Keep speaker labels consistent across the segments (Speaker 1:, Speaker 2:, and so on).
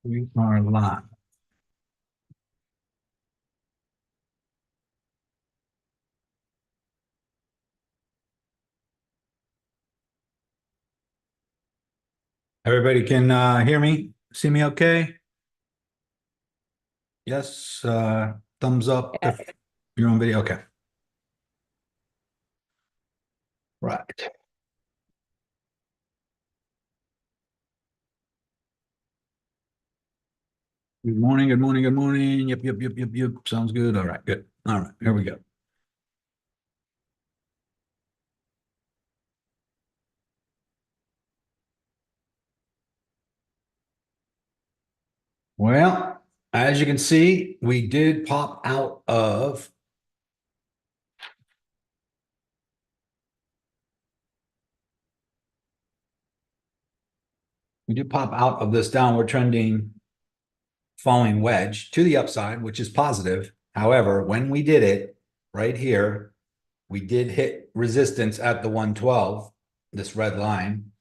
Speaker 1: We are live. Everybody can hear me, see me okay? Yes, thumbs up if you're on video. Okay. Right. Good morning, good morning, good morning. Yep, yep, yep, yep, yep. Sounds good. All right, good. All right, here we go. Well, as you can see, we did pop out of this downward trending falling wedge to the upside, which is positive. However, when we did it right here, we did hit resistance at the 112, this red line.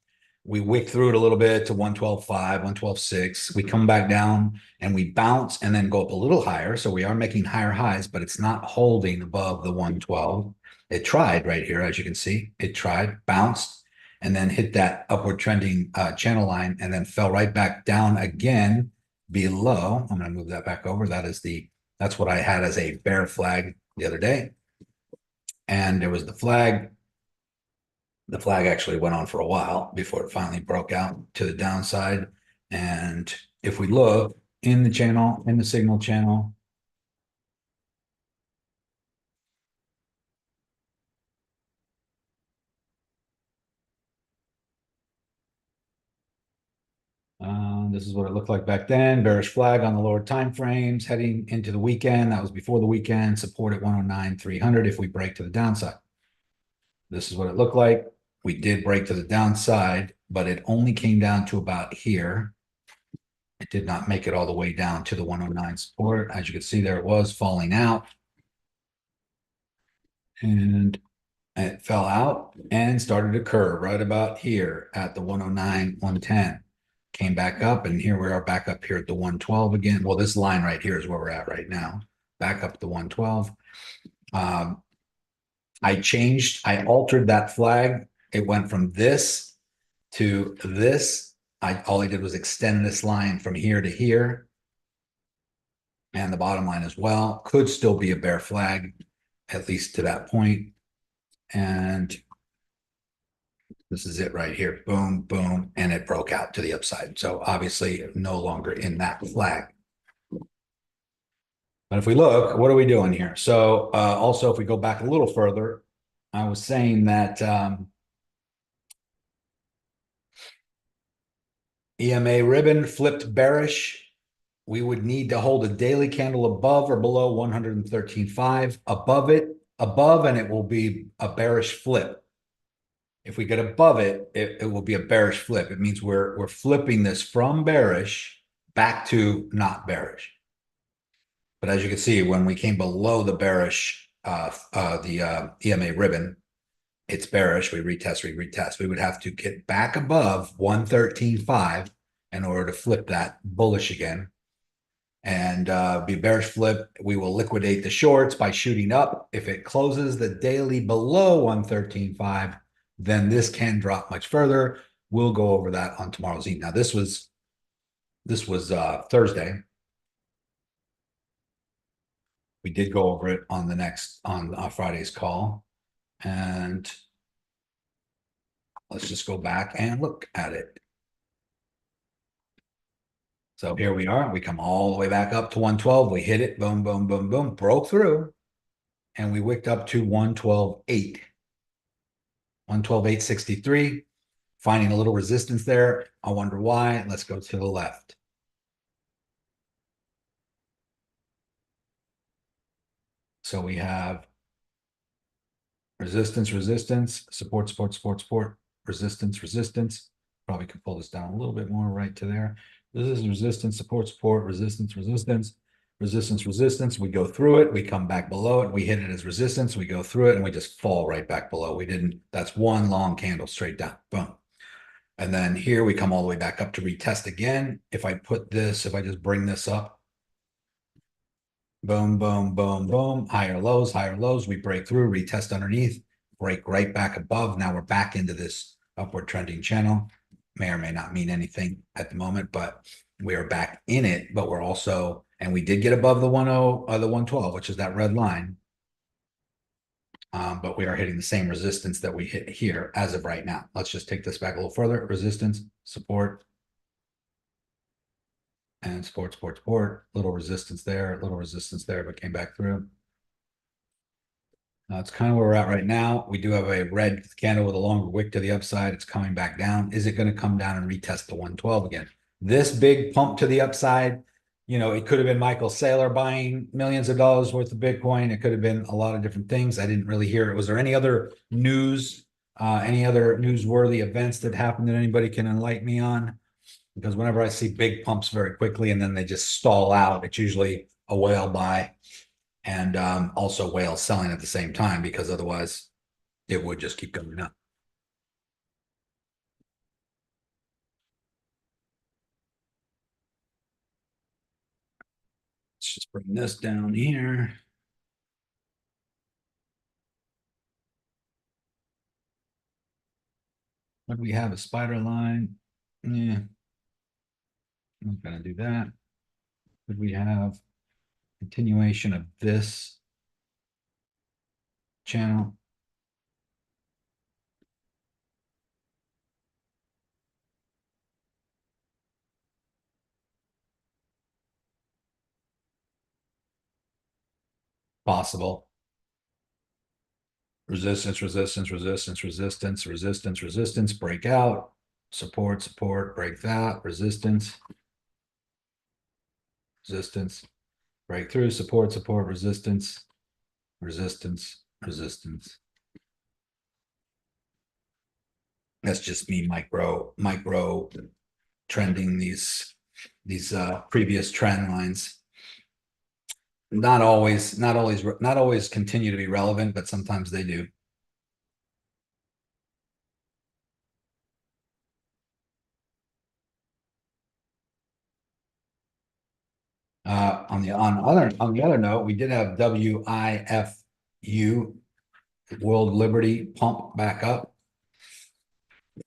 Speaker 1: We wick through it a little bit to 112.5, 112.6. We come back down and we bounce and then go up a little higher. So we are making higher highs, but it's not holding above the 112. It tried right here, as you can see. It tried, bounced, and then hit that upward trending channel line and then fell right back down again below. I'm going to move that back over. That's what I had as a bear flag the other day. And there was the flag. The flag actually went on for a while before it finally broke out to the downside. And if we look in the channel, in the signal channel, this is what it looked like back then. Bearish flag on the lower time frames heading into the weekend. That was before the weekend. Support at 109,300 if we break to the downside. This is what it looked like. We did break to the downside, but it only came down to about here. It did not make it all the way down to the 109 support. As you can see, there it was falling out. And it fell out and started to curve right about here at the 109, 110. Came back up, and here we are back up here at the 112 again. Well, this line right here is where we're at right now. Back up to 112. I altered that flag. It went from this to this. All I did was extend this line from here to here. And the bottom line as well. Could still be a bear flag, at least to that point. And this is it right here. Boom, boom. And it broke out to the upside. So obviously no longer in that flag. But if we look, what are we doing here? So also, if we go back a little further, I was saying that EMA ribbon flipped bearish. We would need to hold a daily candle above or below 113.5. Above, and it will be a bearish flip. If we get above it, it will be a bearish flip. It means we're flipping this from bearish back to not bearish. But as you can see, when we came below the bearish, EMA ribbon, it's bearish. We retest. We would have to get back above 113.5 in order to flip that bullish again. And be bearish flip. We will liquidate the shorts by shooting up. If it closes the daily below 113.5, then this can drop much further. We'll go over that on tomorrow's eat. Now, this was Thursday. We did go over it on Friday's call. And let's just go back and look at it. So here we are. We come all the way back up to 112. We hit it. Boom, boom, boom, boom. Broke through. And we wicked up to 112.8. 112.863. Finding a little resistance there. I wonder why. Let's go to the left. So we have resistance, resistance, support, support, support, support, resistance, resistance. Probably could pull this down a little bit more right to there. This is resistance, support, support, resistance, resistance, resistance, resistance. We go through it. We come back below it. We hit it as resistance. We go through it and we just fall right back below. That's one long candle straight down. Boom. And then here we come all the way back up to retest again. If I just bring this up, boom, boom, boom, boom, higher lows, we break through, retest underneath, break right back above. Now we're back into this upward trending channel. May or may not mean anything at the moment, but we are back in it. But we're also, and we did get above the 10, the 112, which is that red line. But we are hitting the same resistance that we hit here as of right now. Let's just take this back a little further. Resistance, support, and support. Little resistance there, but came back through. That's kind of where we're at right now. We do have a red candle with a longer wick to the upside. It's coming back down. Is it going to come down and retest the 112 again? This big pump to the upside, it could have been Michael Saylor buying millions of dollars worth of Bitcoin. It could have been a lot of different things. I didn't really hear it. Was there any other news, any other newsworthy events that happened that anybody can enlighten me on? Because whenever I see big pumps very quickly and then they just stall out, it's usually a whale buy and also whale selling at the same time, because otherwise it would just keep going up. Let's just bring this down here. What do we have? A spider line? Yeah, I'm not gonna do that. Could we have continuation of this channel? Possible. Resistance, breakout, support, break that, resistance, breakthrough, support, resistance. That's just me micro trending these previous trend lines. Not always continue to be relevant, but sometimes they do. On the other note, we did have WIFU, World Liberty, pump back up.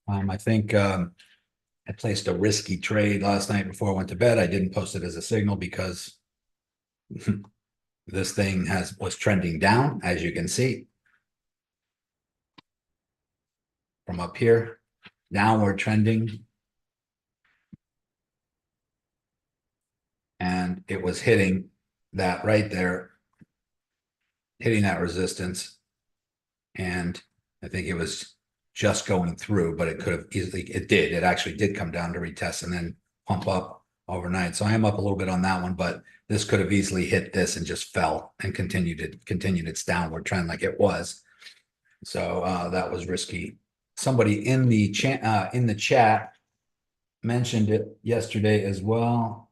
Speaker 1: I think I placed a risky trade last night before I went to bed. I didn't post it as a signal because this thing was trending down, as you can see, from up here, downward trending. And it was hitting that right there, hitting that resistance. And I think it was just going through, but it could have easily, it actually did come down to retest and then pump up overnight. So I am up a little bit on that one, but this could have easily hit this and just fell and continued its downward trend like it was. So that was risky. Somebody in the chat mentioned it yesterday as well.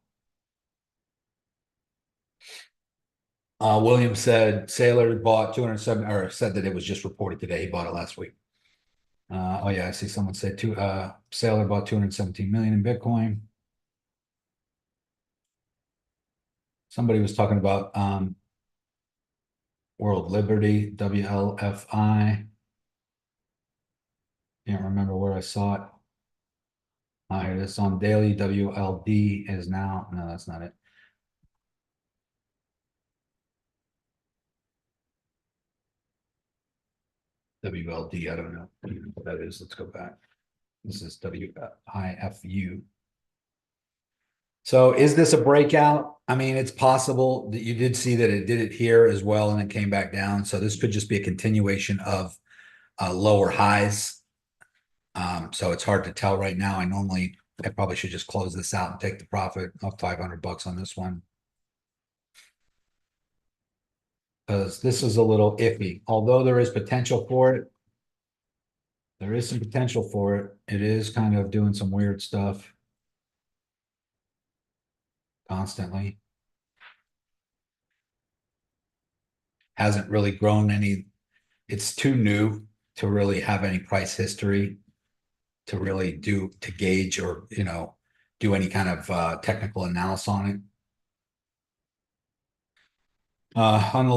Speaker 1: William said Saylor bought 207, or said that it was just reported today. He bought it last week. Oh yeah, I see someone said Saylor bought 217 million in Bitcoin. Somebody was talking about World Liberty, WLFI. Can't remember where I saw it. Here it is on daily. WLD is now, no, that's not it. WLD, I don't know what that is. Let's go back. This is WIFU. So is this a breakout? I mean, it's possible that you did see that it did it here as well, and it came back down. So this could just be a continuation of lower highs. So it's hard to tell right now. I probably should just close this out and take the profit of $500 on this one, because this is a little iffy. Although there is potential for it, there is some potential for it. It is kind of doing some weird stuff constantly. Hasn't really grown any. It's too new to really have any price history. to really to gauge or, do any kind of technical analysis on it. On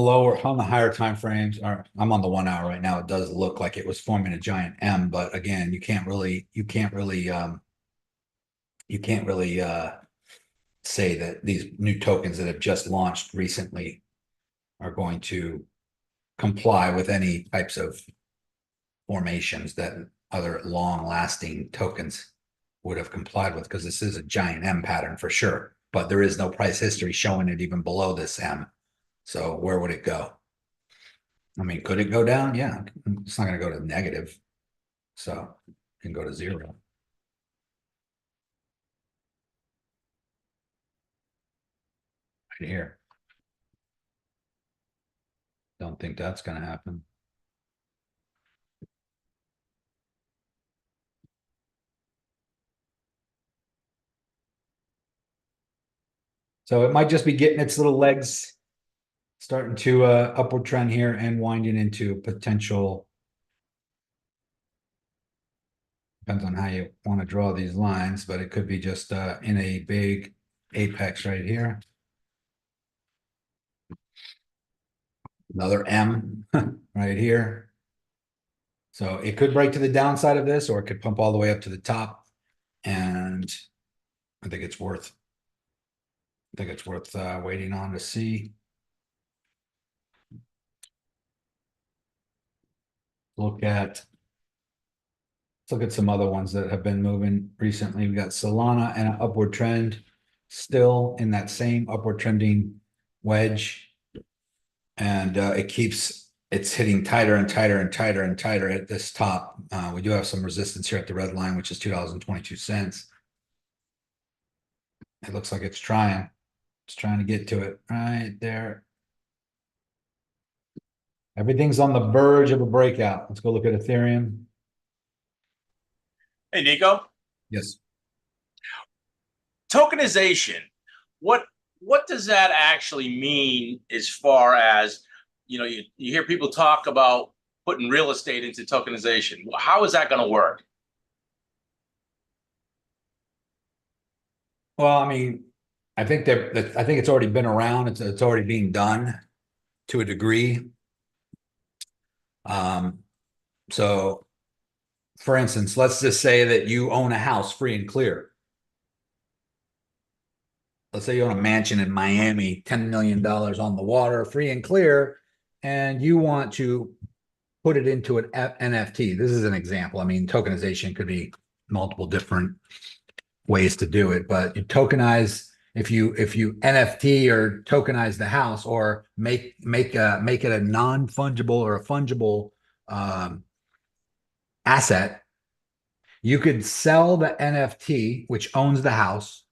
Speaker 1: the higher time frames, or I'm on the 1 hour right now. It does look like it was forming a giant M, but again, you can't really say that these new tokens that have just launched recently are going to comply with any types of formations that other long-lasting tokens would have complied with, because this is a giant M pattern for sure, but there is no price history showing it even below this M. So where would it go? I mean, could it go down? Yeah, it's not going to go to negative. So it can go to 0 right here. Don't think that's going to happen. So it might just be getting its little legs, starting to upward trend here and winding into potential. Depends on how you want to draw these lines, but it could be just in a big apex right here. Another M right here. So it could break to the downside of this, or it could pump all the way up to the top. And I think it's worth waiting on to see. Let's look at some other ones that have been moving recently. We got Solana and an upward trend, still in that same upward trending wedge. And it's hitting tighter and tighter and tighter and tighter at this top. We do have some resistance here at the red line, which is $2.22. It looks like it's trying to get to it right there. Everything's on the verge of a breakout. Let's go look at Ethereum.
Speaker 2: Hey, Nico.
Speaker 1: Yes.
Speaker 2: Tokenization. What does that actually mean as far as, you hear people talk about putting real estate into tokenization. How is that going to work?
Speaker 1: Well, I mean, I think it's already been around. It's already being done to a degree. So for instance, let's just say that you own a house free and clear. Let's say you own a mansion in Miami, $10 million on the water, free and clear, and you want to put it into an NFT. This is an example. I mean, tokenization could be multiple different ways to do it, but you tokenize, if you NFT or tokenize the house, or make it a non-fungible or a fungible asset, you could sell the NFT, which owns the house,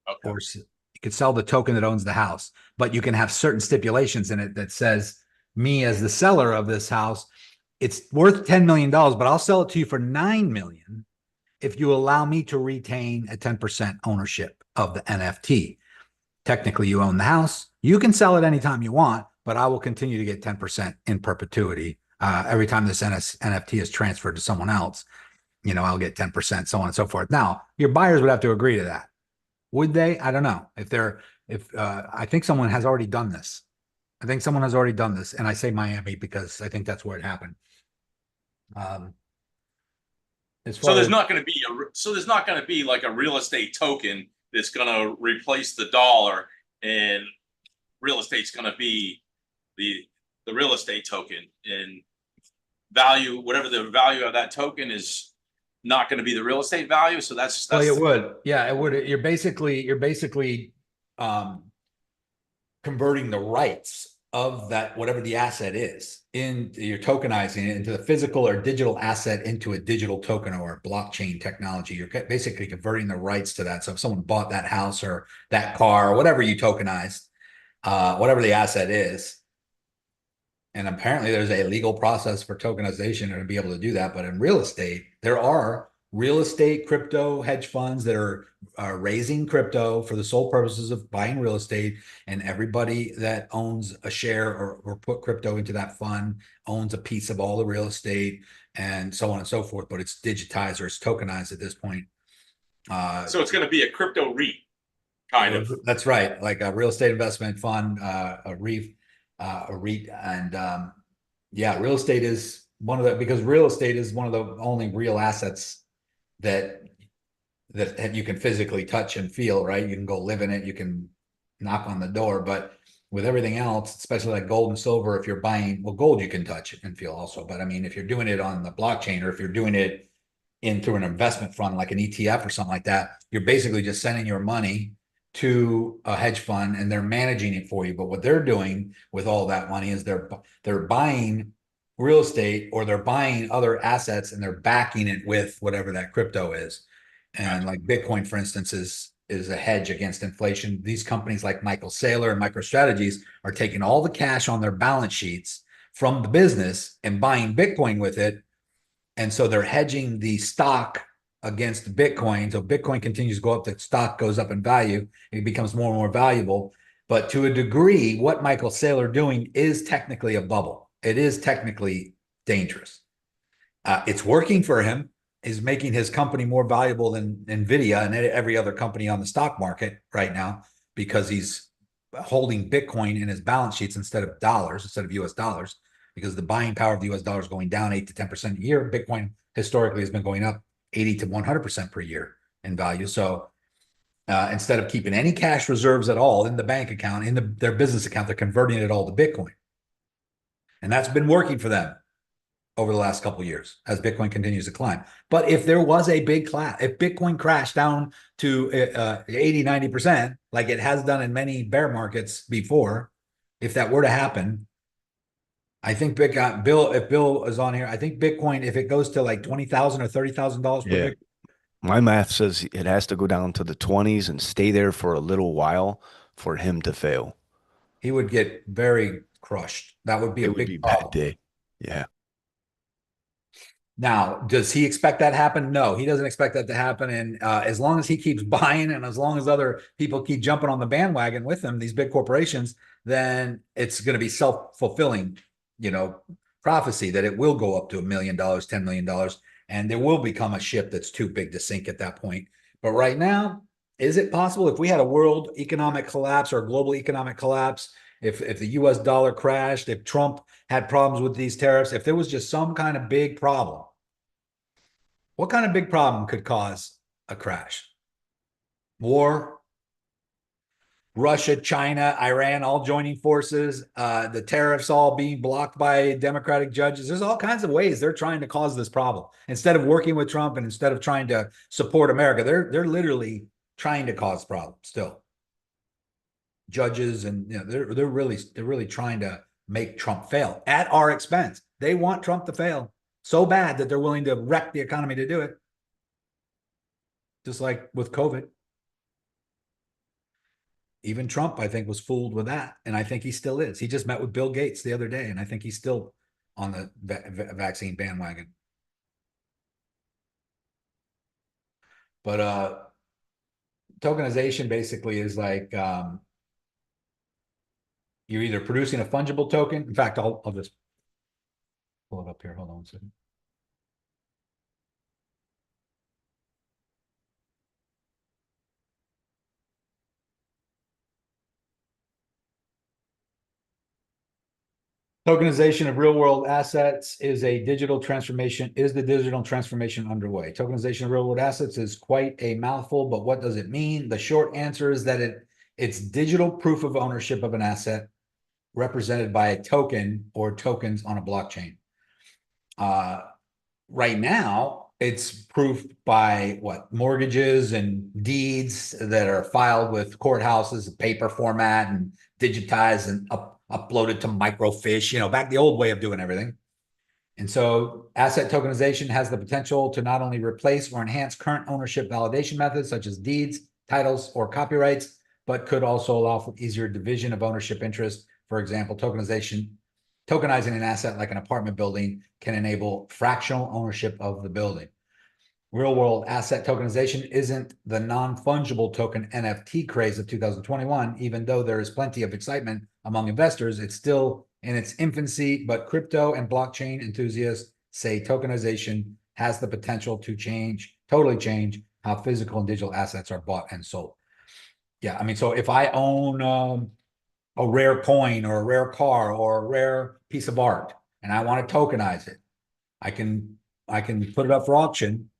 Speaker 2: Okay.
Speaker 1: or you could sell the token that owns the house, but you can have certain stipulations in it that says, me as the seller of this house, it's worth $10 million, but I'll sell it to you for $9 million if you allow me to retain a 10% ownership of the NFT. Technically, you own the house. You can sell it anytime you want, but I will continue to get 10% in perpetuity. Every time this NFT is transferred to someone else, I'll get 10%, so on and so forth. Now, your buyers would have to agree to that. Would they? I don't know. I think someone has already done this. And I say Miami because I think that's where it happened.
Speaker 2: So there's not going to be like a real estate token that's going to replace the dollar, and real estate's going to be the real estate token, and value, whatever the value of that token is, not going to be the real estate value. So that's
Speaker 1: well, it would. Yeah, it would. You're basically converting the rights of that, whatever the asset is, you're tokenizing it into the physical or digital asset into a digital token or blockchain technology. You're basically converting the rights to that. So if someone bought that house or that car or whatever you tokenized, whatever the asset is, and apparently there's a legal process for tokenization to be able to do that. But in real estate, there are real estate crypto hedge funds that are raising crypto for the sole purposes of buying real estate, and everybody that owns a share or put crypto into that fund owns a piece of all the real estate and so on and so forth, but it's digitized or it's tokenized at this point.
Speaker 2: So it's going to be a crypto REIT, kind of.
Speaker 1: That's right, like a real estate investment fund, a REIT, and yeah, real estate is one of the, because real estate is one of the only real assets that you can physically touch and feel, right? You can go live in it, you can knock on the door, but with everything else, especially like gold and silver, if you're buying, well, gold you can touch and feel also, but I mean, if you're doing it on the blockchain, or if you're doing it in through an investment fund like an ETF or something like that, you're basically just sending your money to a hedge fund and they're managing it for you. But what they're doing with all that money is they're buying real estate, or they're buying other assets and they're backing it with whatever that crypto is. And like Bitcoin, for instance, is a hedge against inflation. These companies like Michael Saylor and MicroStrategies are taking all the cash on their balance sheets from the business and buying Bitcoin with it. And so they're hedging the stock against Bitcoin. So Bitcoin continues to go up, the stock goes up in value, it becomes more and more valuable. But to a degree, what Michael Saylor doing is technically a bubble. It is technically dangerous. It's working for him. Is making his company more valuable than Nvidia and every other company on the stock market right now, because he's holding Bitcoin in his balance sheets instead of dollars, instead of US dollars, because the buying power of the US dollar is going down 8 to 10% a year. Bitcoin historically has been going up 80 to 100% per year in value. So instead of keeping any cash reserves at all in the bank account, in their business account, they're converting it all to Bitcoin. And that's been working for them over the last couple of years as Bitcoin continues to climb. But if there was a big class, if Bitcoin crashed down to 80, 90%, like it has done in many bear markets before, if that were to happen, I think Bill, if Bill is on here, I think Bitcoin, if it goes to like $20,000 or $30,000 per Bitcoin,
Speaker 3: my math says it has to go down to the 20s and stay there for a little while for him to fail.
Speaker 1: he would get very crushed. That would be a big
Speaker 3: bad day. Yeah.
Speaker 1: Now, does he expect that to happen? No, he doesn't expect that to happen. And as long as he keeps buying, and as long as other people keep jumping on the bandwagon with him, these big corporations, then it's going to be self-fulfilling, prophecy that it will go up to $1 million, $10 million, and there will become a ship that's too big to sink at that point. But right now, is it possible if we had a world economic collapse or a global economic collapse, if the US dollar crashed, if Trump had problems with these tariffs, if there was just some kind of big problem, what kind of big problem could cause a crash? War, Russia, China, Iran, all joining forces, the tariffs all being blocked by Democratic judges. There's all kinds of ways they're trying to cause this problem. Instead of working with Trump and instead of trying to support America, they're literally trying to cause problems still. Judges and they're really trying to make Trump fail at our expense. They want Trump to fail so bad that they're willing to wreck the economy to do it. Just like with COVID. Even Trump, I think, was fooled with that. And I think he still is. He just met with Bill Gates the other day, and I think he's still on the vaccine bandwagon. But tokenization basically is like you're either producing a fungible token. In fact, I'll just pull it up here. Hold on a second. Tokenization of real world assets is the digital transformation underway. Tokenization of real world assets is quite a mouthful, but what does it mean? The short answer is that it's digital proof of ownership of an asset represented by a token or tokens on a blockchain. Right now, it's proof by mortgages and deeds that are filed with courthouses, paper format, and digitized and uploaded to microfiche, back the old way of doing everything. And so asset tokenization has the potential to not only replace or enhance current ownership validation methods such as deeds, titles, or copyrights, but could also allow for easier division of ownership interest. For example, tokenizing an asset like an apartment building can enable fractional ownership of the building. real world asset tokenization isn't the non-fungible token NFT craze of 2021. Even though there is plenty of excitement among investors, it's still in its infancy, but crypto and blockchain enthusiasts say tokenization has the potential to totally change how physical and digital assets are bought and sold. Yeah, I mean, so if I own a rare coin or a rare car or a rare piece of art and I want to tokenize it, I can put it up for auction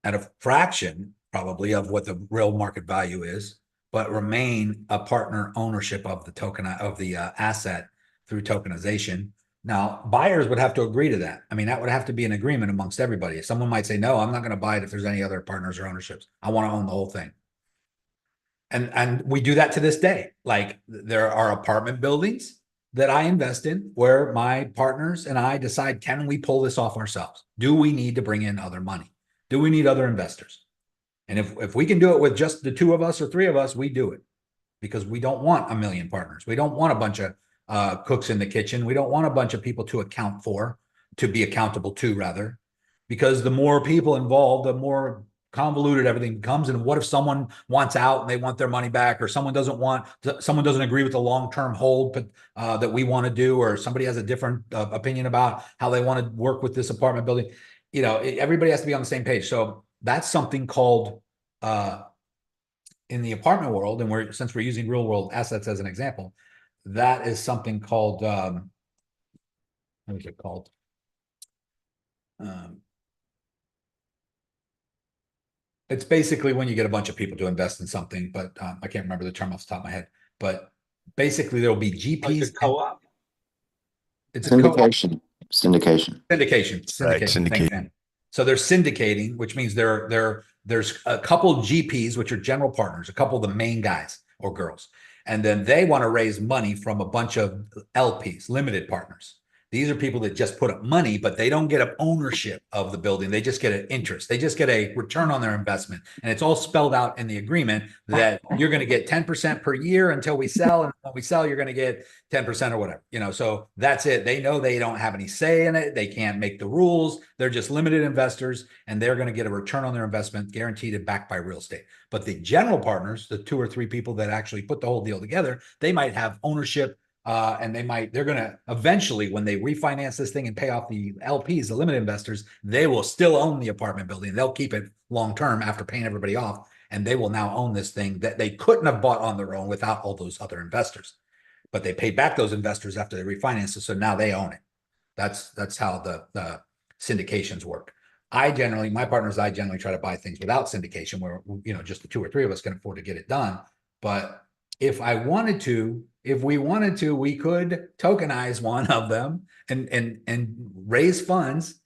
Speaker 1: at a fraction probably of what the real market value is, but remain a partner ownership of the token of the asset through tokenization. Now, buyers would have to agree to that. I mean, that would have to be an agreement amongst everybody. Someone might say, no, I'm not going to buy it if there's any other partners or ownerships. I want to own the whole thing. And we do that to this day. Like there are apartment buildings that I invest in where my partners and I decide, can we pull this off ourselves? Do we need to bring in other money? Do we need other investors? And if we can do it with just the two of us or three of us, we do it because we don't want a million partners. We don't want a bunch of cooks in the kitchen. We don't want a bunch of people to account for, to be accountable to rather, because the more people involved, the more convoluted everything becomes. And what if someone wants out and they want their money back, or someone doesn't agree with the long-term hold that we want to do, or somebody has a different opinion about how they want to work with this apartment building. You know, everybody has to be on the same page. So that's something called in the apartment world, and since we're using real world assets as an example, that is something called what is it called? It's basically when you get a bunch of people to invest in something, but I can't remember the term off the top of my head. But basically, there will be GPs.
Speaker 4: Like a co-op.
Speaker 1: It's
Speaker 5: syndication. Syndication.
Speaker 3: Right, syndication.
Speaker 1: So they're syndicating, which means there's a couple GPs, which are general partners, a couple of the main guys or girls, and then they want to raise money from a bunch of LPs, limited partners. These are people that just put up money, but they don't get an ownership of the building. They just get an interest. They just get a return on their investment. And it's all spelled out in the agreement that you're going to get 10% per year until we sell. And when we sell, you're going to get 10% or whatever, you know, so that's it. They know they don't have any say in it. They can't make the rules. They're just limited investors, and they're going to get a return on their investment guaranteed and backed by real estate. But the general partners, the two or three people that actually put the whole deal together, they might have ownership. And they're going to eventually, when they refinance this thing and pay off the LPs, the limited investors, they will still own the apartment building. They'll keep it long term after paying everybody off. And they will now own this thing that they couldn't have bought on their own without all those other investors. But they paid back those investors after they refinanced it. So now they own it. That's how the syndications work. My partners, I generally try to buy things without syndication where, you know, just the two or three of us can afford to get it done. But if we wanted to, we could tokenize one of them and raise funds,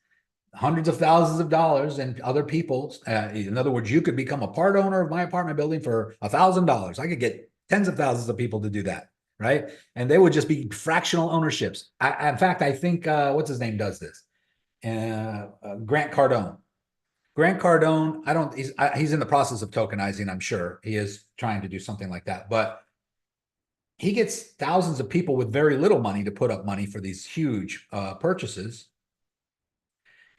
Speaker 1: hundreds of thousands of dollars, and other people's. In other words, you could become a part owner of my apartment building for $1,000. I could get tens of thousands of people to do that, right? And they would just be fractional ownerships. In fact, I think what's his name does this? Grant Cardone. Grant Cardone, he's in the process of tokenizing, I'm sure. He is trying to do something like that. But he gets thousands of people with very little money to put up money for these huge purchases.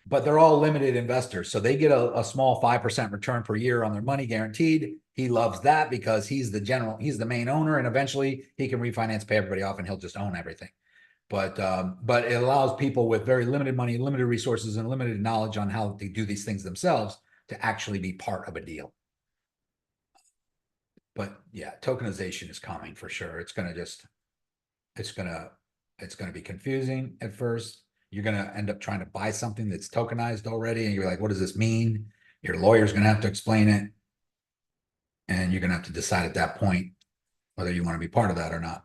Speaker 1: But they're all limited investors. So they get a small 5% return per year on their money guaranteed. He loves that because he's the main owner, and eventually he can refinance, pay everybody off, and he'll just own everything. But it allows people with very limited money, limited resources, and limited knowledge on how to do these things themselves to actually be part of a deal. But yeah, tokenization is coming for sure. It's going to be confusing at first. You're going to end up trying to buy something that's tokenized already, and you're like, what does this mean? Your lawyer's going to have to explain it, and you're going to have to decide at that point whether you want to be part of that or not.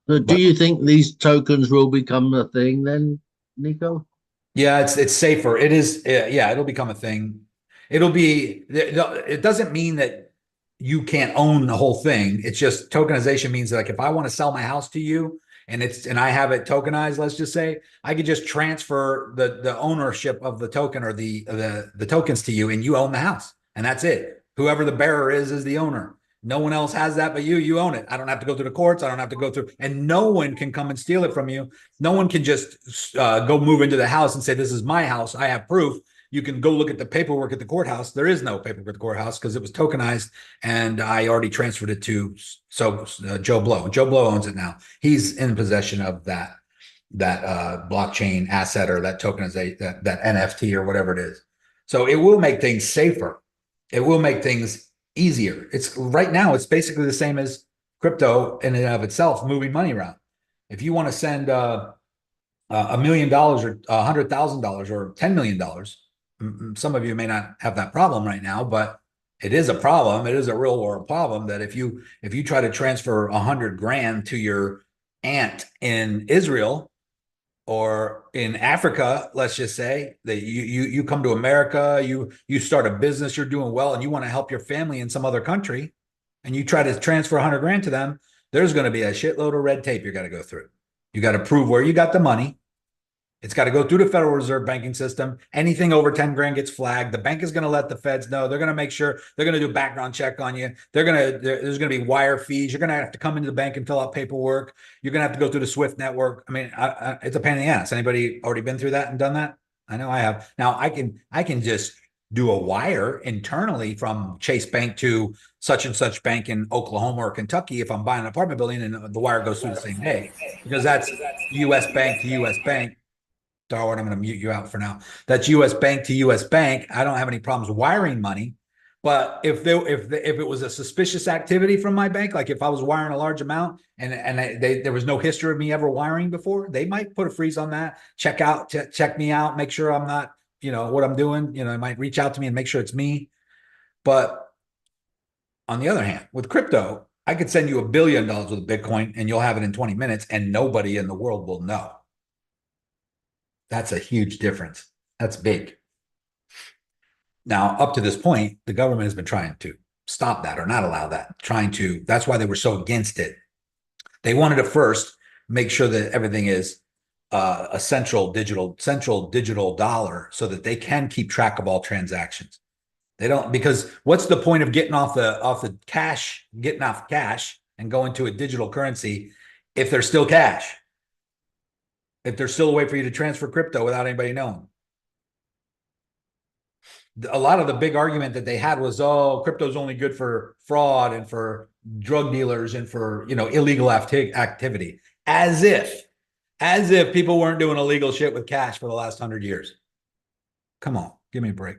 Speaker 4: Do you think these tokens will become a thing then, Nico?
Speaker 1: Yeah, it's safer. It is. Yeah, it'll become a thing. It doesn't mean that you can't own the whole thing. It's just tokenization means that, like, if I want to sell my house to you and I have it tokenized, let's just say, I could just transfer the ownership of the token or the tokens to you, and you own the house, and that's it. Whoever the bearer is the owner. No one else has that but you. You own it. I don't have to go through the courts. I don't have to go through, and no one can come and steal it from you. No one can just go move into the house and say, this is my house. I have proof. You can go look at the paperwork at the courthouse. There is no paperwork at the courthouse because it was tokenized and I already transferred it to Joe Blow. Joe Blow owns it now. He's in possession of that blockchain asset or that tokenization, that NFT or whatever it is. So it will make things safer. It will make things easier. It's right now, it's basically the same as crypto in and of itself, moving money around. If you want to send $1 million or $100,000 or $10 million, some of you may not have that problem right now, but it is a problem. It is a real world problem that if you try to transfer 100 grand to your aunt in Israel or in Africa, let's just say that you come to America, you start a business, you're doing well, and you want to help your family in some other country, and you try to transfer 100 grand to them, there's going to be a shitload of red tape you got to go through. You got to prove where you got the money. It's got to go through the Federal Reserve banking system. Anything over 10 grand gets flagged. The bank is going to let the feds know. They're going to make sure they're going to do a background check on you. There's going to be wire fees. You're going to have to come into the bank and fill out paperwork. You're going to have to go through the Swift network. I mean, it's a pain in the ass. Anybody already been through that and done that? I know I have. Now I can just do a wire internally from Chase Bank to such and such bank in Oklahoma or Kentucky if I'm buying an apartment building and the wire goes through the same day, because that's US bank to US bank. Darwin, I'm going to mute you out for now. That's US bank to US bank. I don't have any problems wiring money. But if it was a suspicious activity from my bank, like if I was wiring a large amount and there was no history of me ever wiring before, they might put a freeze on that, check me out, make sure I'm not, what I'm doing. They might reach out to me and make sure it's me. But on the other hand, with crypto, I could send you $1 billion with Bitcoin and you'll have it in 20 minutes and nobody in the world will know. That's a huge difference. That's big. Now, up to this point, the government has been trying to stop that or not allow that, that's why they were so against it. They wanted to first make sure that everything is a central digital dollar so that they can keep track of all transactions. They don't, because what's the point of getting off cash and going to a digital currency if there's still cash? If there's still a way for you to transfer crypto without anybody knowing. A lot of the big argument that they had was, crypto is only good for fraud and for drug dealers and for, illegal activity. As if people weren't doing illegal shit with cash for the last 100 years. Come on, give me a break.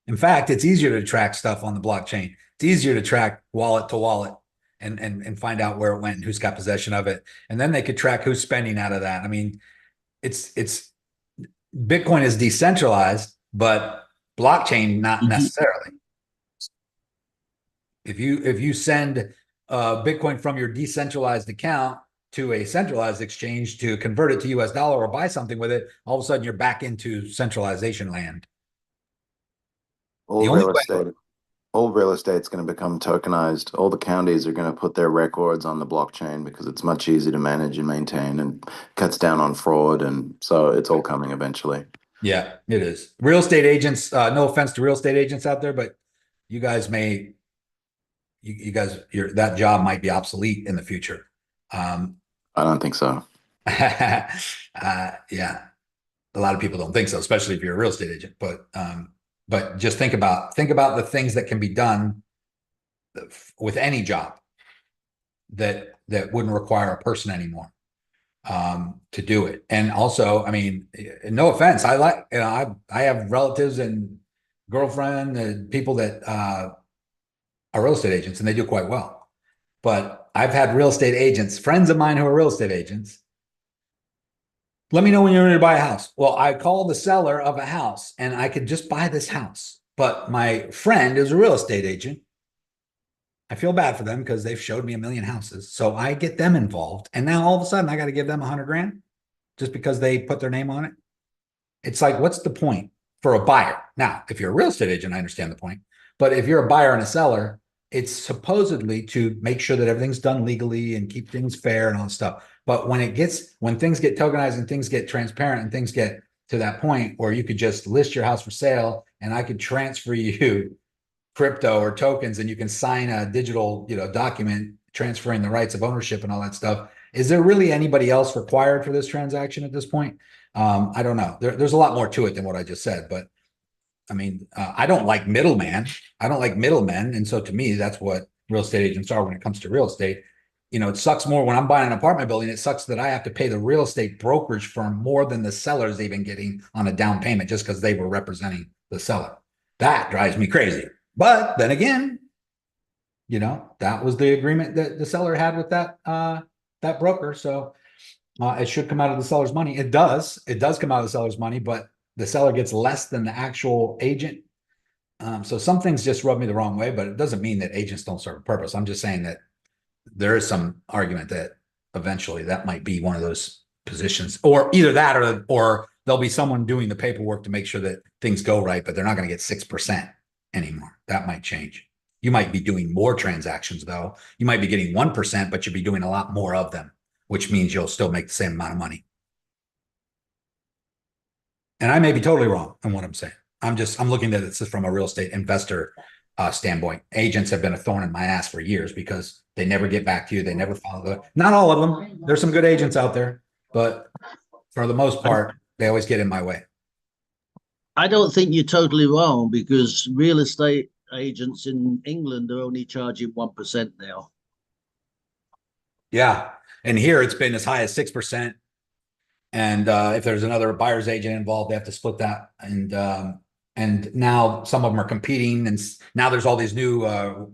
Speaker 1: In fact, it's easier to track stuff on the blockchain. It's easier to track wallet to wallet and find out where it went and who's got possession of it. And then they could track who's spending out of that. I mean, it's Bitcoin is decentralized, but blockchain not necessarily. If you send Bitcoin from your decentralized account to a centralized exchange to convert it to US dollar or buy something with it, all of a sudden you're back into centralization land.
Speaker 5: All real estate's going to become tokenized. All the counties are going to put their records on the blockchain because it's much easier to manage and maintain and cuts down on fraud. And so it's all coming eventually.
Speaker 1: Yeah, it is. Real estate agents, no offense to real estate agents out there, but you guys that job might be obsolete in the future.
Speaker 5: I don't think so.
Speaker 1: Yeah, a lot of people don't think so, especially if you're a real estate agent. But just think about the things that can be done with any job that wouldn't require a person anymore to do it. And also, I mean, no offense, I have relatives and girlfriend and people that are real estate agents, and they do quite well. But I've had real estate agents, friends of mine who are real estate agents. Let me know when you're ready to buy a house. Well, I call the seller of a house and I could just buy this house. But my friend is a real estate agent. I feel bad for them because they've showed me 1 million houses. So I get them involved. And now all of a sudden I got to give them 100 grand just because they put their name on it. It's like, what's the point for a buyer? Now, if you're a real estate agent, I understand the point. But if you're a buyer and a seller, it's supposedly to make sure that everything's done legally and keep things fair and all that stuff. But when things get tokenized and things get transparent and things get to that point where you could just list your house for sale and I could transfer you crypto or tokens and you can sign a digital, document transferring the rights of ownership and all that stuff. Is there really anybody else required for this transaction at this point? I don't know. There's a lot more to it than what I just said, but I mean, I don't like middleman. I don't like middlemen. And so to me, that's what real estate agents are when it comes to real estate. It sucks more when I'm buying an apartment building. It sucks that I have to pay the real estate brokerage firm more than the seller's even getting on a down payment just because they were representing the seller. That drives me crazy. But then again, that was the agreement that the seller had with that broker. So it should come out of the seller's money. It does come out of the seller's money, but the seller gets less than the actual agent. So some things just rub me the wrong way, but it doesn't mean that agents don't serve a purpose. I'm just saying that there is some argument that eventually that might be one of those positions, or either that or there'll be someone doing the paperwork to make sure that things go right, but they're not going to get 6% anymore. That might change. You might be doing more transactions though. You might be getting 1%, but you'll be doing a lot more of them, which means you'll still make the same amount of money. And I may be totally wrong in what I'm saying. I'm looking at this from a real estate investor standpoint. Agents have been a thorn in my ass for years because they never get back to you. They never follow not all of them. There's some good agents out there, but for the most part, they always get in my way.
Speaker 4: I don't think you're totally wrong, because real estate agents in England are only charging 1% now.
Speaker 1: Yeah. And here it's been as high as 6%. And if there's another buyer's agent involved, they have to split that. And now some of them are competing. And now there's all these new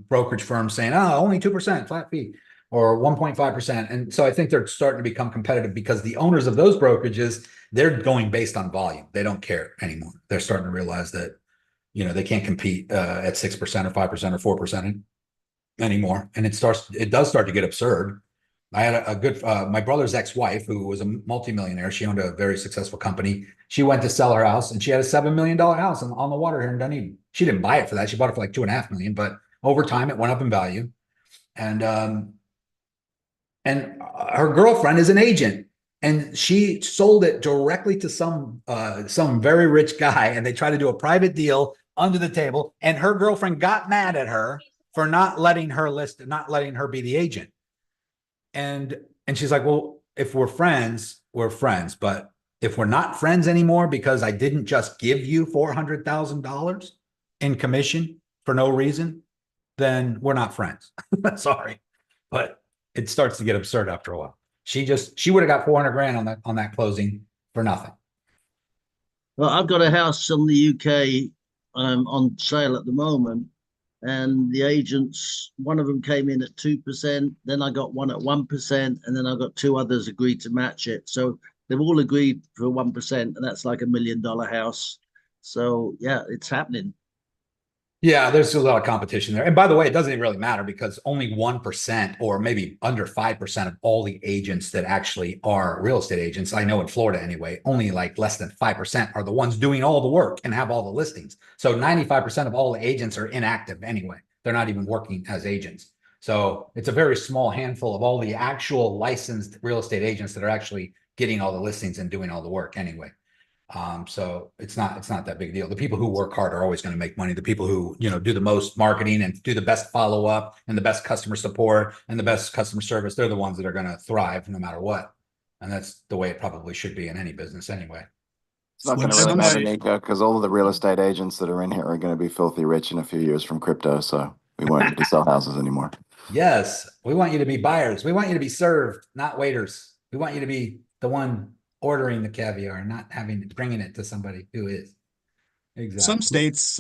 Speaker 1: brokerage firms saying, oh, only 2% flat fee or 1.5%. And so I think they're starting to become competitive because the owners of those brokerages, they're going based on volume. They don't care anymore. They're starting to realize that, they can't compete at 6% or 5% or 4% anymore. And it does start to get absurd. I had a good, my brother's ex-wife, who was a multimillionaire. She owned a very successful company. She went to sell her house and she had a $7 million house on the water here in Dunedin. She didn't buy it for that. She bought it for like $2.5 million, but over time it went up in value. And her girlfriend is an agent and she sold it directly to some very rich guy. And they tried to do a private deal under the table. And her girlfriend got mad at her for not letting her be the agent. And she's like, well, if we're friends, but if we're not friends anymore because I didn't just give you $400,000 in commission for no reason, then we're not friends. Sorry, but it starts to get absurd after a while. She would have got 400 grand on that closing for nothing.
Speaker 4: Well, I've got a house in the UK on sale at the moment. And the agents, one of them came in at 2%, then I got one at 1%, and then I got two others agreed to match it. So they've all agreed for 1%, and that's like $1 million house. So yeah, it's happening.
Speaker 1: Yeah, there's a lot of competition there. And by the way, it doesn't even really matter because only 1% or maybe under 5% of all the agents that actually are real estate agents, I know in Florida anyway, only like less than 5% are the ones doing all the work and have all the listings. So 95% of all the agents are inactive anyway. They're not even working as agents. So it's a very small handful of all the actual licensed real estate agents that are actually getting all the listings and doing all the work anyway. So it's not that big a deal. The people who work hard are always going to make money. The people who, do the most marketing and do the best follow-up and the best customer support and the best customer service, they're the ones that are going to thrive no matter what. And that's the way it probably should be in any business anyway.
Speaker 5: It's not going to really matter, Nico, because all of the real estate agents that are in here are going to be filthy rich in a few years from crypto. So we won't need to sell houses anymore.
Speaker 1: Yes. We want you to be buyers. We want you to be served, not waiters. We want you to be the one ordering the caviar and not bringing it to somebody who is. Exactly.
Speaker 6: Some states,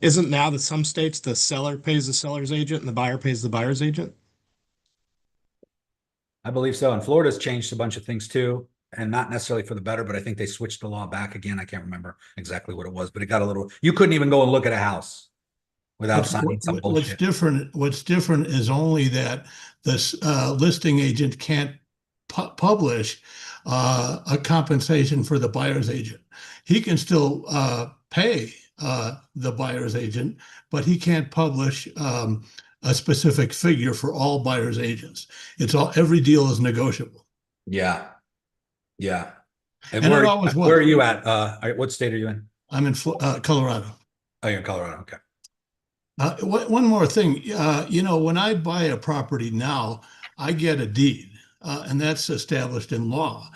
Speaker 6: isn't now that some states the seller pays the seller's agent and the buyer pays the buyer's agent?
Speaker 1: I believe so. And Florida's changed a bunch of things too, and not necessarily for the better, but I think they switched the law back again. I can't remember exactly what it was, but it got a little, you couldn't even go and look at a house without signing some bullshit.
Speaker 7: What's different is only that this listing agent can't publish a compensation for the buyer's agent. He can still pay the buyer's agent, but he can't publish a specific figure for all buyer's agents. Every deal is negotiable.
Speaker 1: Yeah. And
Speaker 7: it always was.
Speaker 1: Where are you at? What state are you in?
Speaker 7: I'm in Colorado.
Speaker 1: Oh, you're in Colorado. Okay.
Speaker 7: One more thing, when I buy a property now, I get a deed, and that's established in law.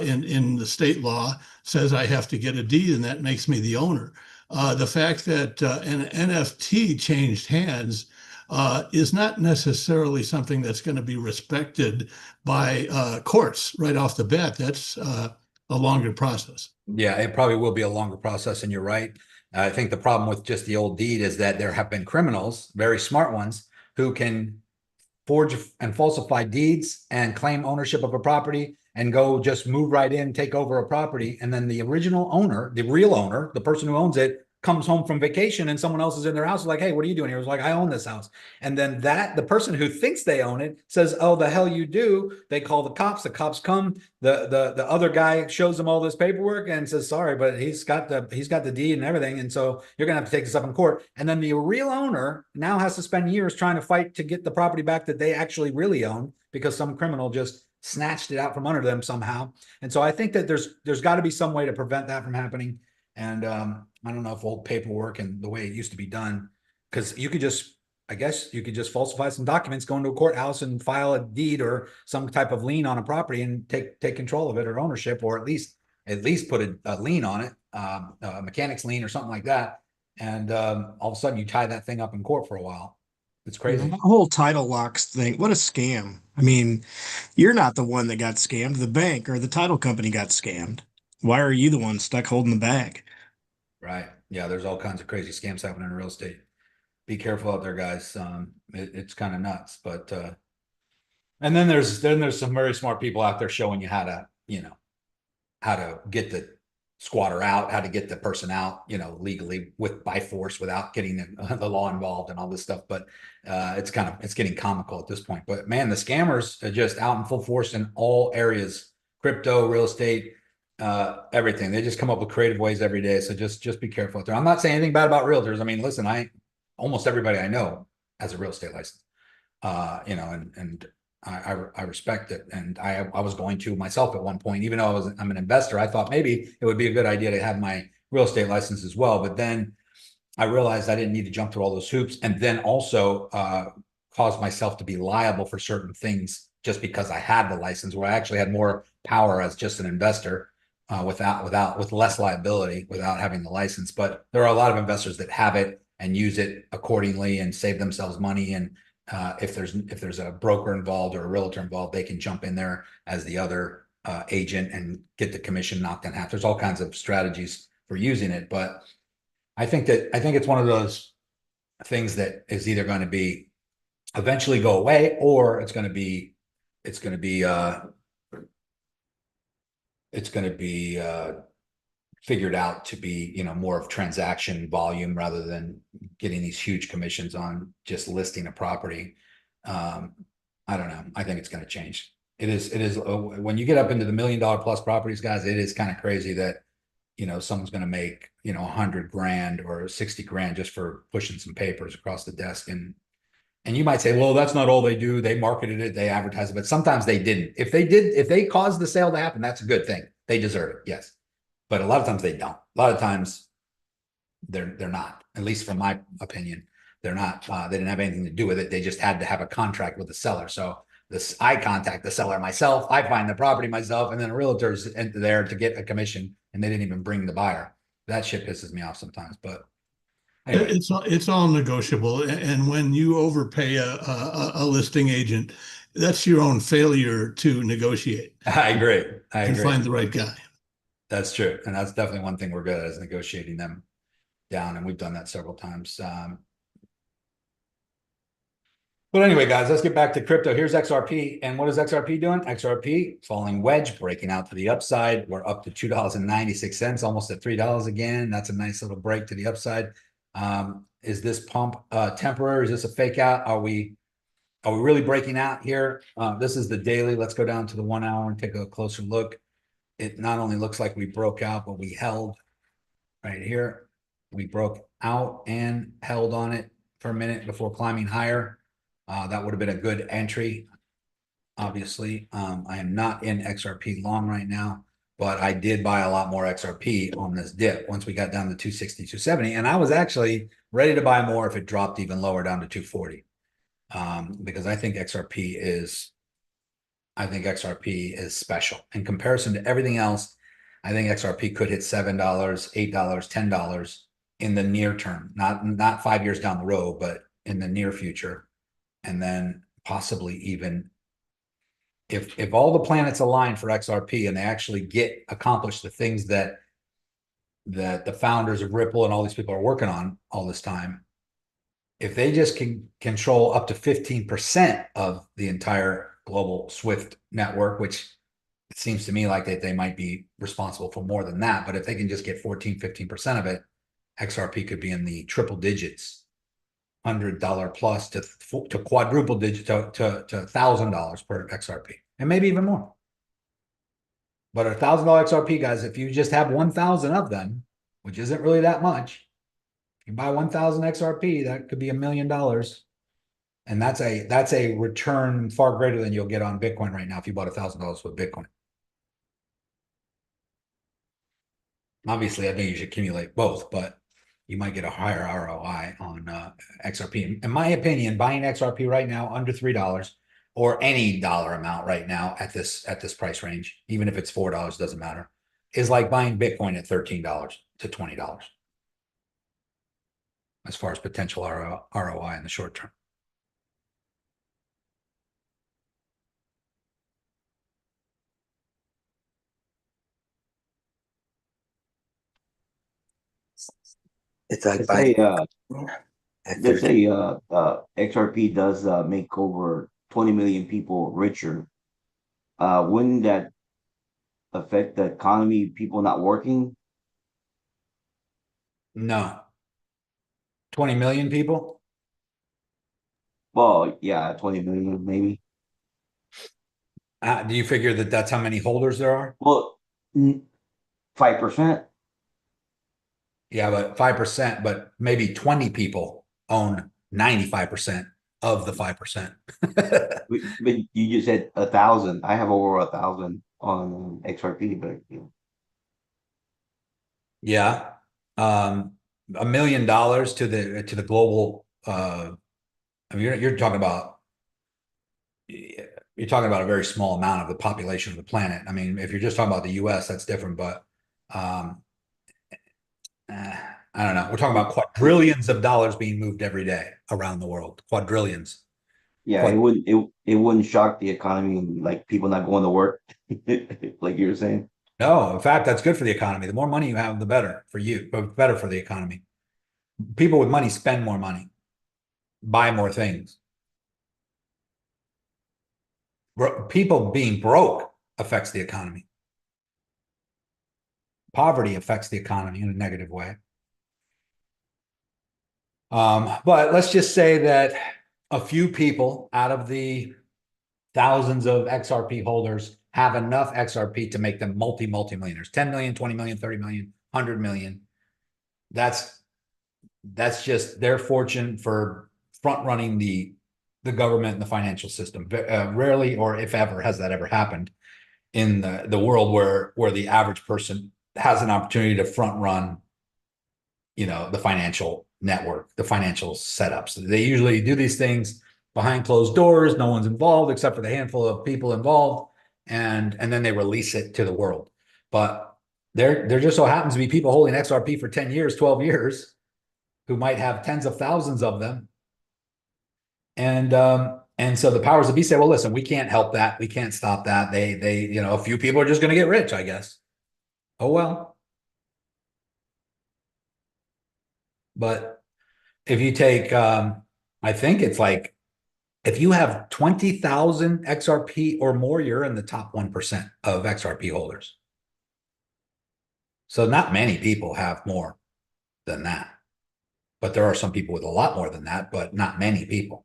Speaker 7: In the state law says I have to get a deed, and that makes me the owner. The fact that an NFT changed hands is not necessarily something that's going to be respected by courts right off the bat. That's a longer process.
Speaker 1: Yeah, it probably will be a longer process, and you're right. I think the problem with just the old deed is that there have been criminals, very smart ones, who can forge and falsify deeds and claim ownership of a property and go just move right in, take over a property. And then the original owner, the real owner, the person who owns it, comes home from vacation and someone else is in their house. Like, hey, what are you doing here? It was like, I own this house. And then the person who thinks they own it says, oh, the hell you do. They call the cops come, the other guy shows them all this paperwork and says, sorry, but he's got the deed and everything. And so you're going to have to take this up in court. And then the real owner now has to spend years trying to fight to get the property back that they actually really own because some criminal just snatched it out from under them somehow. And so I think that there's got to be some way to prevent that from happening. And I don't know if old paperwork and the way it used to be done, because I guess you could just falsify some documents, go into a courthouse and file a deed or some type of lien on a property and take control of it or ownership, or at least put a lien on it, a mechanic's lien or something like that. And all of a sudden you tie that thing up in court for a while. It's crazy.
Speaker 6: The whole title locks thing, what a scam. I mean, you're not the one that got scammed. The bank or the title company got scammed. Why are you the one stuck holding the bag?
Speaker 1: Right. Yeah, there's all kinds of crazy scams happening in real estate. Be careful out there, guys. It's kind of nuts. But and then there's some very smart people out there showing you how to get the squatter out, how to get the person out, legally by force without getting the law involved and all this stuff. But it's getting comical at this point. But man, the scammers are just out in full force in all areas: crypto, real estate, everything. They just come up with creative ways every day. So just be careful out there. I'm not saying anything bad about realtors. I mean, listen, almost everybody I know has a real estate license, and I respect it. And I was going to myself at one point, even though I'm an investor, I thought maybe it would be a good idea to have my real estate license as well. But then I realized I didn't need to jump through all those hoops and then also cause myself to be liable for certain things just because I had the license, where I actually had more power as just an investor with less liability without having the license. But there are a lot of investors that have it and use it accordingly and save themselves money. And if there's a broker involved or a realtor involved, they can jump in there as the other agent and get the commission knocked in half. There's all kinds of strategies for using it, but I think it's one of those things that is either going to be eventually go away, or it's going to be figured out to be, more of transaction volume rather than getting these huge commissions on just listing a property. I don't know. I think it's going to change. It is when you get up into the $1 million plus properties, guys, it is kind of crazy that, someone's going to make, $100,000 or $60,000 just for pushing some papers across the desk. And you might say, well, that's not all they do. They marketed it, they advertised it, but sometimes they didn't. If they caused the sale to happen, that's a good thing. They deserve it. Yes. But a lot of times they don't. A lot of times they're not, at least from my opinion, they're not, they didn't have anything to do with it. They just had to have a contract with the seller. So I contact the seller myself, I find the property myself, and then a realtor's there to get a commission, and they didn't even bring the buyer. That shit pisses me off sometimes, but anyway.
Speaker 7: It's all negotiable. And when you overpay a listing agent, that's your own failure to negotiate.
Speaker 1: I agree.
Speaker 7: And find the right guy.
Speaker 1: That's true. And that's definitely one thing we're good at, is negotiating them down. And we've done that several times. But anyway, guys, let's get back to crypto. Here's XRP. And what is XRP doing? XRP falling wedge, breaking out to the upside. We're up to $2.96, almost at $3 again. That's a nice little break to the upside. Is this pump temporary? Is this a fake out? Are we really breaking out here? This is the daily. Let's go down to the 1 hour and take a closer look. It not only looks like we broke out, but we held right here. We broke out and held on it for a minute before climbing higher. That would have been a good entry. Obviously, I am not in XRP long right now, but I did buy a lot more XRP on this dip once we got down to 260, 270. And I was actually ready to buy more if it dropped even lower down to 240. Because I think XRP is special in comparison to everything else. I think XRP could hit $7, $8, $10 in the near term, not 5 years down the road, but in the near future. And then possibly even if all the planets align for XRP and they actually accomplish the things that the founders of Ripple and all these people are working on all this time, if they just can control up to 15% of the entire global SWIFT network, which it seems to me like they might be responsible for more than that, but if they can just get 14, 15% of it, XRP could be in the triple digits, $100 plus to quadruple digit to $1,000 per XRP, and maybe even more. But $1,000 XRP, guys, if you just have 1,000 of them, which isn't really that much, if you buy 1,000 XRP, that could be $1 million. And that's a return far greater than you'll get on Bitcoin right now if you bought $1,000 with Bitcoin. Obviously, I think you should accumulate both, but you might get a higher ROI on XRP. In my opinion, buying XRP right now under $3 or any dollar amount right now at this price range, even if it's $4, doesn't matter, is like buying Bitcoin at $13 to $20 as far as potential ROI in the short term.
Speaker 8: It's like
Speaker 9: Let's say XRP does make over 20 million people richer. Wouldn't that affect the economy, people not working?
Speaker 1: No. 20 million people?
Speaker 9: Well, yeah, 20 million maybe.
Speaker 1: Do you figure that that's how many holders there are?
Speaker 9: Well, 5%.
Speaker 1: Yeah, but 5%, but maybe 20 people own 95% of the 5%.
Speaker 9: But you just said 1,000. I have over 1,000 on XRP, but
Speaker 1: Yeah. $1 million to the global I mean, you're talking about a very small amount of the population of the planet. I mean, if you're just talking about the US, that's different, but I don't know. We're talking about quadrillions of dollars being moved every day around the world. Quadrillions.
Speaker 9: yeah, it wouldn't shock the economy, like people not going to work, like you were saying.
Speaker 1: No, in fact, that's good for the economy. The more money you have, the better for you, but better for the economy. People with money spend more money, buy more things. People being broke affects the economy. Poverty affects the economy in a negative way. But let's just say that a few people out of the thousands of XRP holders have enough XRP to make them multi-millionaires, 10 million, 20 million, 30 million, 100 million. That's just their fortune for front running the government and the financial system. Rarely, or if ever, has that ever happened in the world where the average person has an opportunity to front run, the financial network, the financial setups. They usually do these things behind closed doors. No one's involved except for the handful of people involved. And then they release it to the world. But there just so happens to be people holding XRP for 10 years, 12 years, who might have tens of thousands of them. And so the powers that be say, well, listen, we can't help that. We can't stop that. They a few people are just going to get rich, I guess. Oh, well. But if you take, I think it's like, if you have 20,000 XRP or more, you're in the top 1% of XRP holders. So not many people have more than that. But there are some people with a lot more than that, but not many people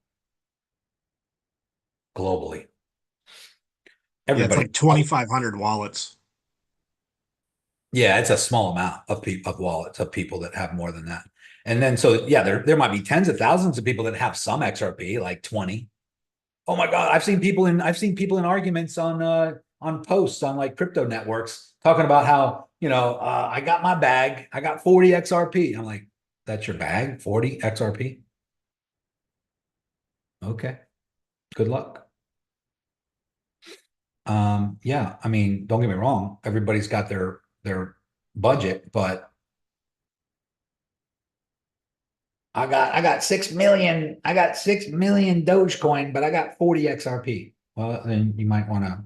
Speaker 1: globally.
Speaker 6: Yeah, it's like 2,500 wallets.
Speaker 1: Yeah, it's a small amount of wallets of people that have more than that. And then, so yeah, there might be tens of thousands of people that have some XRP, like 20. Oh my God, I've seen people in arguments on on posts on like crypto networks talking about how, I got my bag. I got 40 XRP. I'm like, that's your bag? 40 XRP? Okay. Good luck. Yeah, I mean, don't get me wrong. Everybody's got their budget, but I got 6 million. I got 6 million Dogecoin, but I got 40 XRP. Well, then you might want to.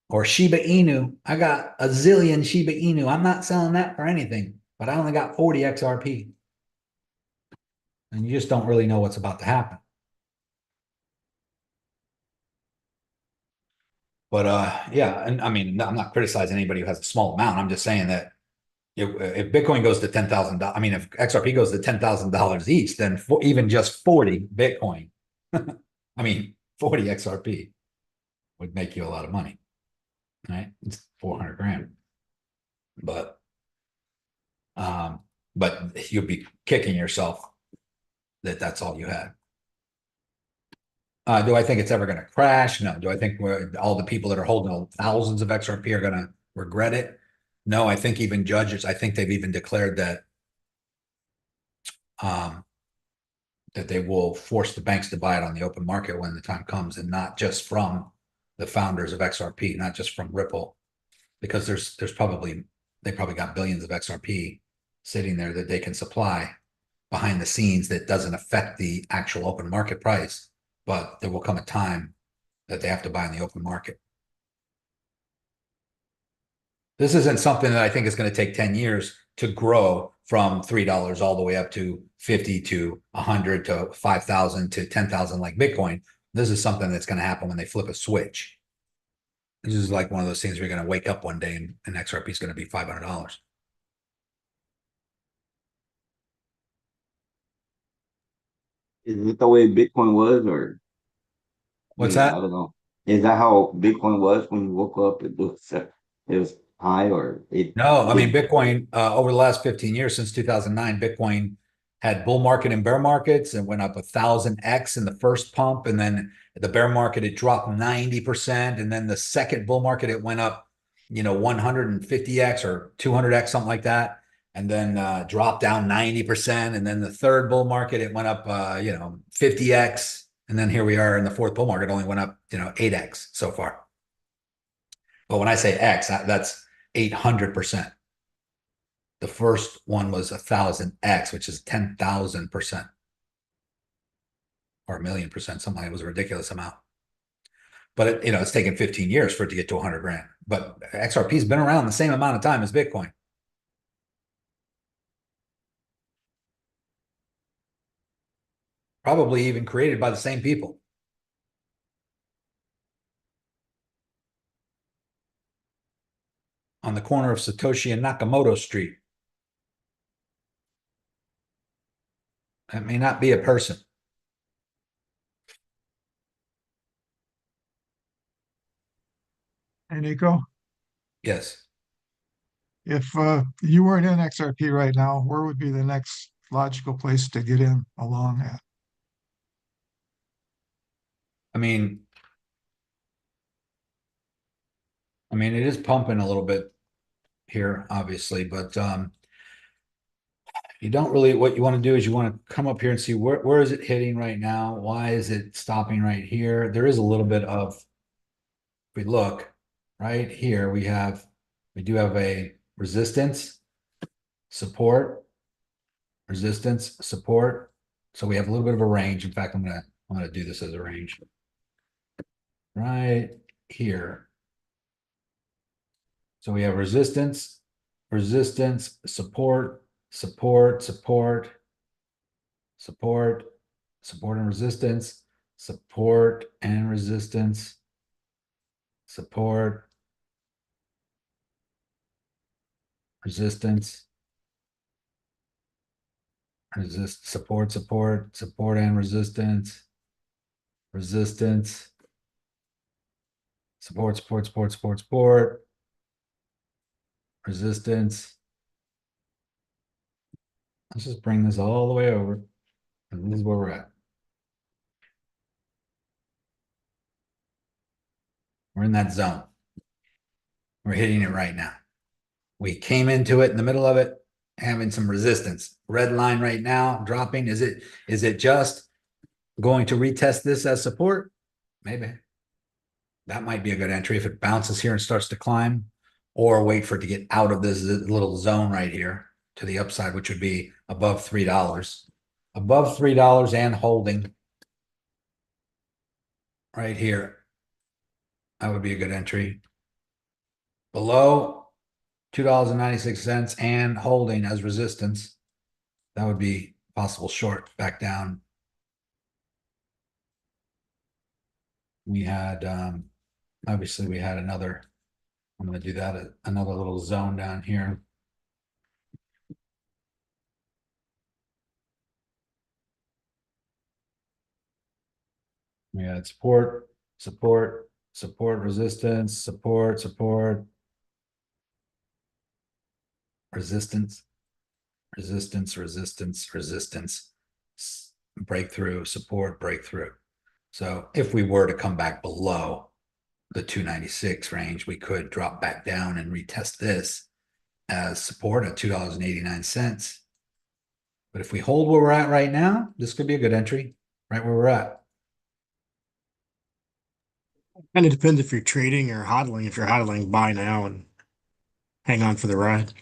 Speaker 1: Or Shiba Inu. I got a zillion Shiba Inu. I'm not selling that for anything, but I only got 40 XRP. And you just don't really know what's about to happen. But yeah, and I mean, I'm not criticizing anybody who has a small amount. I'm just saying that if Bitcoin goes to $10,000, I mean, if XRP goes to $10,000 each, then even just 40 Bitcoin, I mean, 40 XRP would make you a lot of money, right? It's 400 grand. But you'll be kicking yourself that that's all you had. Do I think it's ever going to crash? No. Do I think all the people that are holding thousands of XRP are going to regret it? No, I think even judges, I think they've even declared that that they will force the banks to buy it on the open market when the time comes, and not just from the founders of XRP, not just from Ripple, because they probably got billions of XRP sitting there that they can supply behind the scenes that doesn't affect the actual open market price, but there will come a time that they have to buy in the open market. This isn't something that I think is going to take 10 years to grow from $3 all the way up to 50 to 100 to 5,000 to 10,000 like Bitcoin. This is something that's going to happen when they flip a switch. This is like one of those things where you're going to wake up one day and XRP is going to be $500.
Speaker 9: Is it the way Bitcoin was, or
Speaker 1: What's that?
Speaker 9: I don't know. Is that how Bitcoin was when you woke up? It was high, or it?
Speaker 1: No, I mean, Bitcoin over the last 15 years, since 2009, Bitcoin had bull market and bear markets and went up 1,000x in the first pump. And then the bear market, it dropped 90%. And then the second bull market, it went up, 150x or 200x, something like that. And then dropped down 90%. And then the third bull market, it went up, 50x. And then here we are in the fourth bull market, only went up, 8x so far. But when I say X, that's 800%. The first one was 1,000x, which is 10,000%. Or 1,000,000%, something like it was a ridiculous amount. But it's taken 15 years for it to get to 100 grand. But XRP has been around the same amount of time as Bitcoin. Probably even created by the same people. On the corner of Satoshi and Nakamoto Street. That may not be a person.
Speaker 10: Hey, Nico,
Speaker 1: Yes.
Speaker 10: if you weren't in XRP right now, where would be the next logical place to get in along at?
Speaker 1: I mean, it is pumping a little bit here, obviously, but you don't really, what you want to do is you want to come up here and see where is it hitting right now? Why is it stopping right here? There is a little bit of, if we look right here, we do have a resistance, support, resistance, support. So we have a little bit of a range. In fact, I'm gonna do this as a range. Right here. So we have resistance, resistance, support, support, support, support, support and resistance, support and resistance, support, resistance, support, support, support and resistance, resistance, support, support, support, support, support, resistance. Let's just bring this all the way over. And this is where we're at. We're in that zone. We're hitting it right now. We came into it in the middle of it, having some resistance. Red line right now, dropping. Is it just going to retest this as support? Maybe. That might be a good entry if it bounces here and starts to climb, or wait for it to get out of this little zone right here to the upside, which would be above $3. Above $3 and holding right here. That would be a good entry. Below $2.96 and holding as resistance. That would be possible short back down. We had, obviously we had another, I'm going to do that, another little zone down here. We had support, support, support, resistance, support, support, resistance, resistance, resistance, resistance, breakthrough, support, breakthrough. So if we were to come back below the 296 range, we could drop back down and retest this as support at $2.89. But if we hold where we're at right now, this could be a good entry right where we're at.
Speaker 6: Kind of depends if you're trading or hodling. If you're hodling, buy now and hang on for the ride.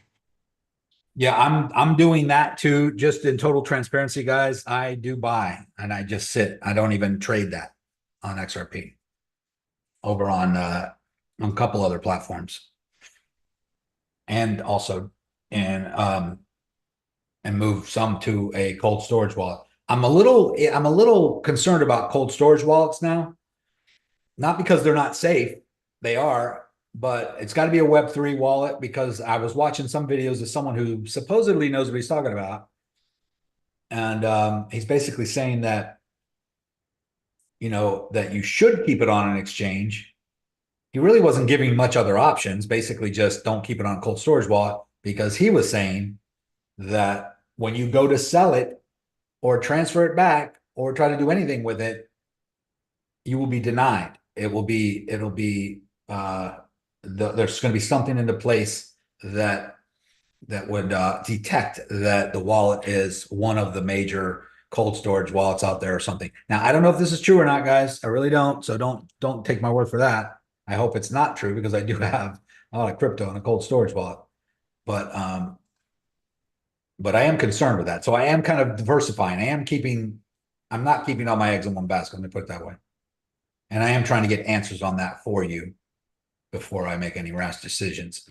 Speaker 1: Yeah, I'm doing that too. Just in total transparency, guys, I do buy and I just sit. I don't even trade that on XRP over on a couple other platforms. And also and move some to a cold storage wallet. I'm a little concerned about cold storage wallets now. Not because they're not safe, they are, but it's got to be a Web3 wallet, because I was watching some videos of someone who supposedly knows what he's talking about. And he's basically saying that, that you should keep it on an exchange. He really wasn't giving much other options, basically just don't keep it on cold storage wallet, because he was saying that when you go to sell it or transfer it back or try to do anything with it, you will be denied. It'll be there's going to be something into place that would detect that the wallet is one of the major cold storage wallets out there or something. Now, I don't know if this is true or not, guys. I really don't. So don't take my word for that. I hope it's not true, because I do have a lot of crypto in a cold storage wallet. But I am concerned with that. So I am kind of diversifying. I'm not keeping all my eggs in one basket. Let me put it that way. And I am trying to get answers on that for you before I make any rash decisions.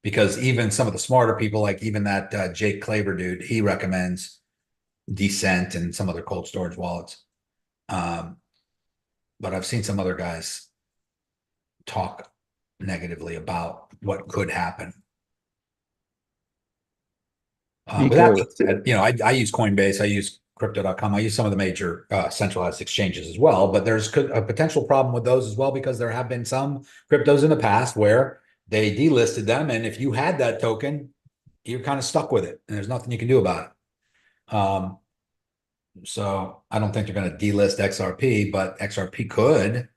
Speaker 1: Because even some of the smarter people, like even that Jake Klaver dude, he recommends Descent and some other cold storage wallets. But I've seen some other guys talk negatively about what could happen. With that said, I use Coinbase, I use Crypto.com, I use some of the major centralized exchanges as well, but there's a potential problem with those as well, because there have been some cryptos in the past where they delisted them, and if you had that token, you're kind of stuck with it, and there's nothing you can do about it. So I don't think they're going to delist XRP, but XRP could,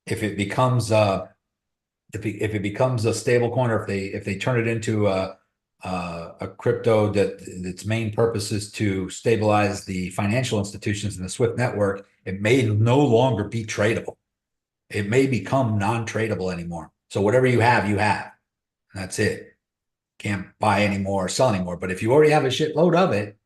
Speaker 1: if it becomes if it becomes a stable coin, or if they turn it into a crypto that its main purpose is to stabilize the financial institutions in the SWIFT network, it may no longer be tradable. It may become non-tradable anymore. So whatever you have, you have. That's it. Can't buy anymore or sell anymore. But if you already have a shitload of it,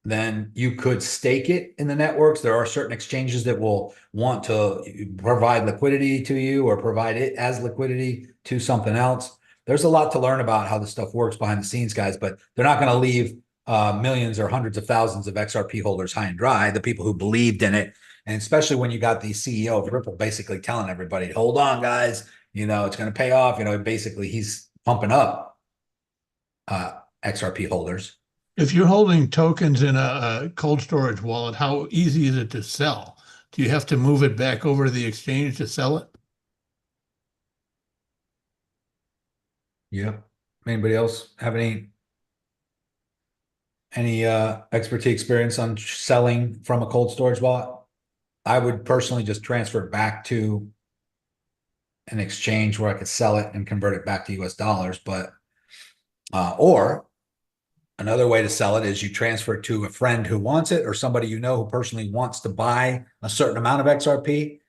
Speaker 1: then you could stake it in the networks. There are certain exchanges that will want to provide liquidity to you or provide it as liquidity to something else. There's a lot to learn about how this stuff works behind the scenes, guys, but they're not going to leave millions or hundreds of thousands of XRP holders high and dry, the people who believed in it. And especially when you got the CEO of Ripple basically telling everybody, hold on, guys, it's going to pay off. Basically he's pumping up XRP holders.
Speaker 7: If you're holding tokens in a cold storage wallet, how easy is it to sell? Do you have to move it back over to the exchange to sell it?
Speaker 1: Yep. Anybody else have any expertise experience on selling from a cold storage wallet? I would personally just transfer it back to an exchange where I could sell it and convert it back to US dollars. But, or another way to sell it is you transfer it to a friend who wants it or somebody you know who personally wants to buy a certain amount of XRP.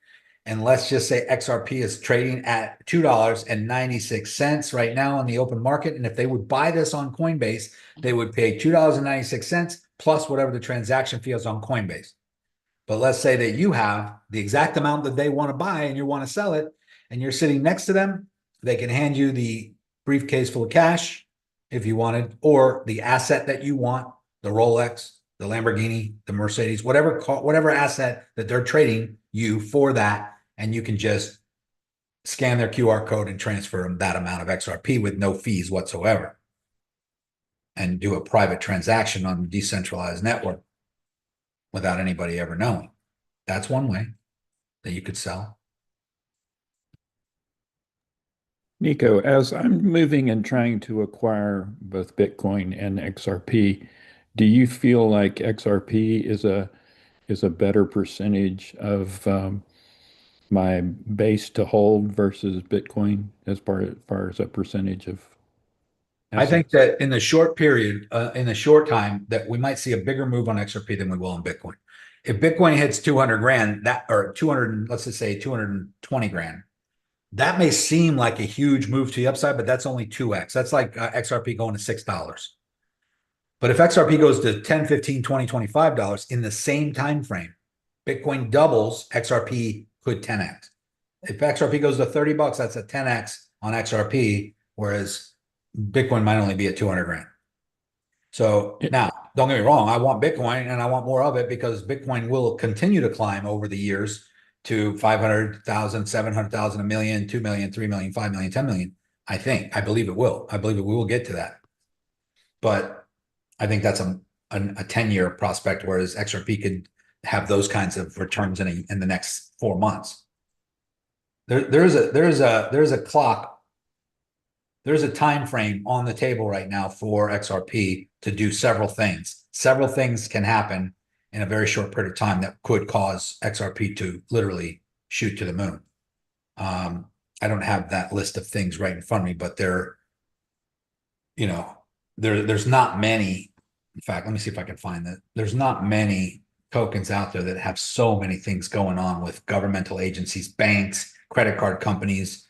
Speaker 1: And let's just say XRP is trading at $2.96 right now on the open market. And if they would buy this on Coinbase, they would pay $2.96 plus whatever the transaction fee is on Coinbase. But let's say that you have the exact amount that they want to buy and you want to sell it, and you're sitting next to them, they can hand you the briefcase full of cash if you wanted, or the asset that you want, the Rolex, the Lamborghini, the Mercedes, whatever asset that they're trading you for that. And you can just scan their QR code and transfer them that amount of XRP with no fees whatsoever. And do a private transaction on a decentralized network without anybody ever knowing. That's one way that you could sell.
Speaker 11: Nico, as I'm moving and trying to acquire both Bitcoin and XRP, do you feel like XRP is a better percentage of my base to hold versus Bitcoin as far as a percentage of
Speaker 1: I think that in the short period, in the short time, that we might see a bigger move on XRP than we will on Bitcoin. If Bitcoin hits 200 grand, or 200, let's just say 220 grand, that may seem like a huge move to the upside, but that's only 2x. That's like XRP going to $6. But if XRP goes to 10, 15, 20, $25 in the same time frame, Bitcoin doubles, XRP could 10x. If XRP goes to $30, that's a 10x on XRP, whereas Bitcoin might only be at 200 grand. So now, don't get me wrong, I want Bitcoin and I want more of it because Bitcoin will continue to climb over the years to 500,000, 700,000, a million, 2 million, 3 million, 5 million, 10 million. I believe it will. I believe that we will get to that. But I think that's a 10-year prospect, whereas XRP could have those kinds of returns in the next 4 months. There's a clock. There's a time frame on the table right now for XRP to do several things. Several things can happen in a very short period of time that could cause XRP to literally shoot to the moon. I don't have that list of things right in front of me, but there's not many. In fact, let me see if I can find that. There's not many tokens out there that have so many things going on with governmental agencies, banks, credit card companies,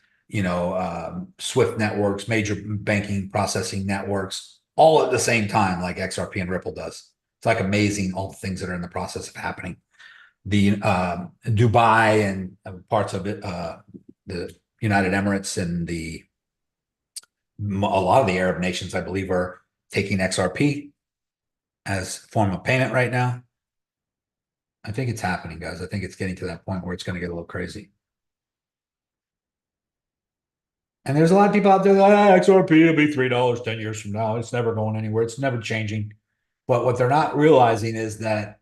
Speaker 1: Swift networks, major banking processing networks, all at the same time, like XRP and Ripple does. It's like amazing, all the things that are in the process of happening. The Dubai and parts of it, the United Emirates and a lot of the Arab nations, I believe, are taking XRP as a form of payment right now. I think it's happening, guys. I think it's getting to that point where it's going to get a little crazy. And there's a lot of people out there that XRP will be $3 10 years from now. It's never going anywhere. It's never changing. But what they're not realizing is that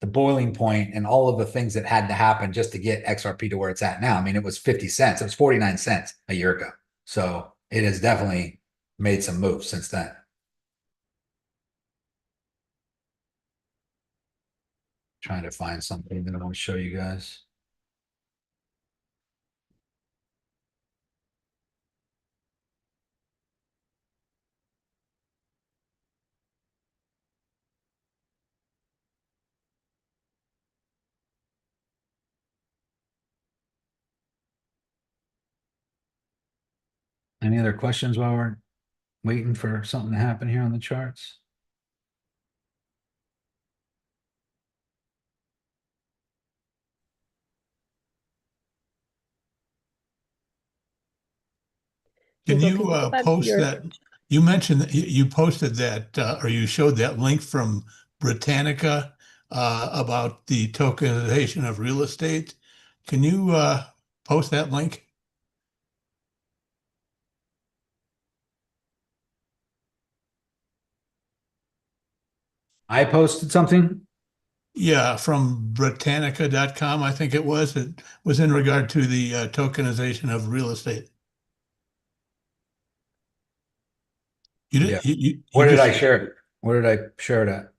Speaker 1: the boiling point and all of the things that had to happen just to get XRP to where it's at now. I mean, it was 50 cents. It was 49 cents a year ago. So it has definitely made some moves since then. Trying to find something that I want to show you guys. Any other questions while we're waiting for something to happen here on the charts?
Speaker 7: Can you post that? You mentioned that you posted that, or you showed that link from Britannica about the tokenization of real estate. Can you post that link?
Speaker 1: I posted something?
Speaker 7: Yeah, from Britannica.com, I think it was. It was in regard to the tokenization of real estate. You did.
Speaker 1: Yeah. Where did I share it? Where did I share it at?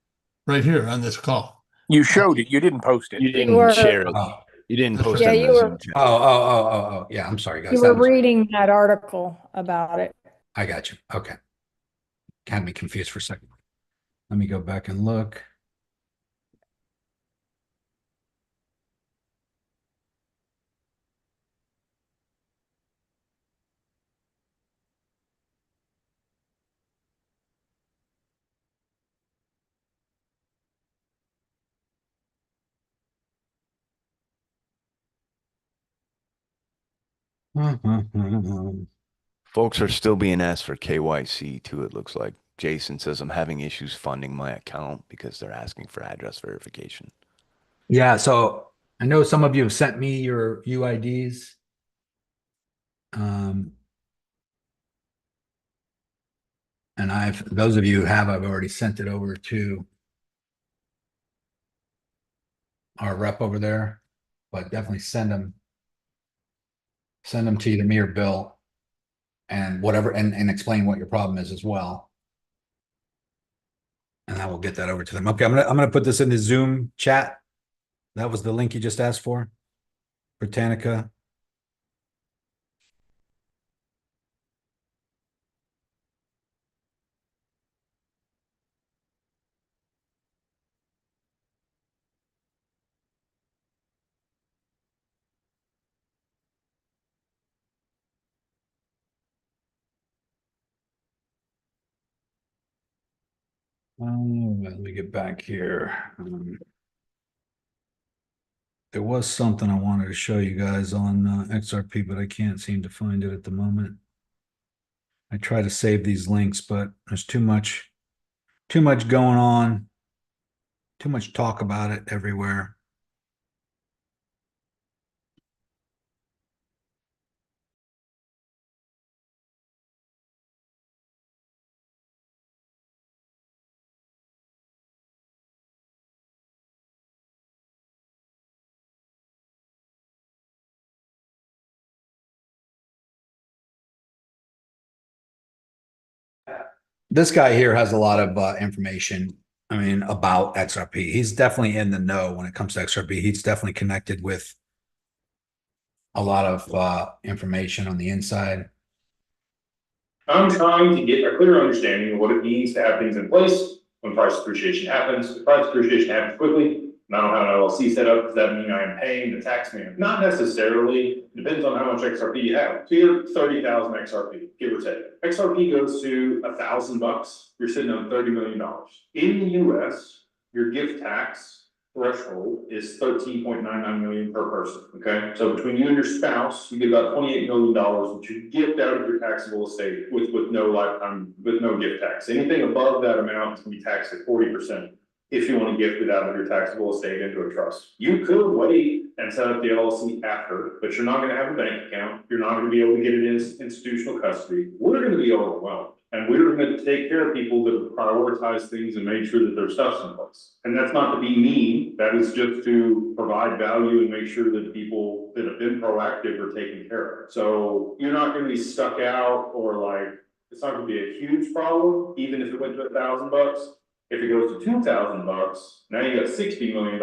Speaker 7: Right here on this call.
Speaker 12: You showed it. You didn't post it.
Speaker 3: You didn't share it.
Speaker 1: Oh.
Speaker 3: You didn't
Speaker 7: That's
Speaker 3: post
Speaker 7: right.
Speaker 3: it
Speaker 12: Yeah,
Speaker 3: in
Speaker 12: you
Speaker 3: the
Speaker 12: were
Speaker 3: Zoom chat.
Speaker 1: Oh. Yeah, I'm sorry, guys.
Speaker 12: you were reading that article about it.
Speaker 1: I got you. Okay. Had me confused for a second. Let me go back and look.
Speaker 3: Folks are still being asked for KYC too, it looks like. Jason says, I'm having issues funding my account because they're asking for address verification.
Speaker 1: Yeah, so I know some of you have sent me your UIDs. And those of you who have, I've already sent it over to our rep over there, but definitely send them to either me or Bill and whatever, and explain what your problem is as well. And I will get that over to them. Okay, I'm gonna put this in the Zoom chat. That was the link you just asked for, Britannica. Let me get back here. There was something I wanted to show you guys on XRP, but I can't seem to find it at the moment. I try to save these links, but there's too much going on, too much talk about it everywhere. This guy here has a lot of information, I mean, about XRP. He's definitely in the know when it comes to XRP. He's definitely connected with a lot of information on the inside.
Speaker 13: I'm trying to get a clear understanding of what it means to have things in place when price appreciation happens. If price appreciation happens quickly, and I don't have an LLC set up, does that mean I am paying the tax man? Not necessarily. It depends on how much XRP you have. So you're 30,000 XRP, give or take. XRP goes to $1,000, you're sitting on $30 million. In the US, your gift tax threshold is 13.99 million per person. Okay, so between you and your spouse, you get about $28 million that you gift out of your taxable estate with no lifetime, with no gift tax. Anything above that amount is going to be taxed at 40% if you want to gift it out of your taxable estate into a trust. You could wait and set up the LLC after, but you're not going to have a bank account. You're not going to be able to get it in institutional custody. We're going to be overwhelmed. And we're going to take care of people that prioritize things and make sure that their stuff's in place. And that's not to be mean. That is just to provide value and make sure that people that have been proactive are taken care of. So you're not going to be stuck out, or like, it's not going to be a huge problem, even if it went to $1,000. If it goes to $2,000, now you got $60 million.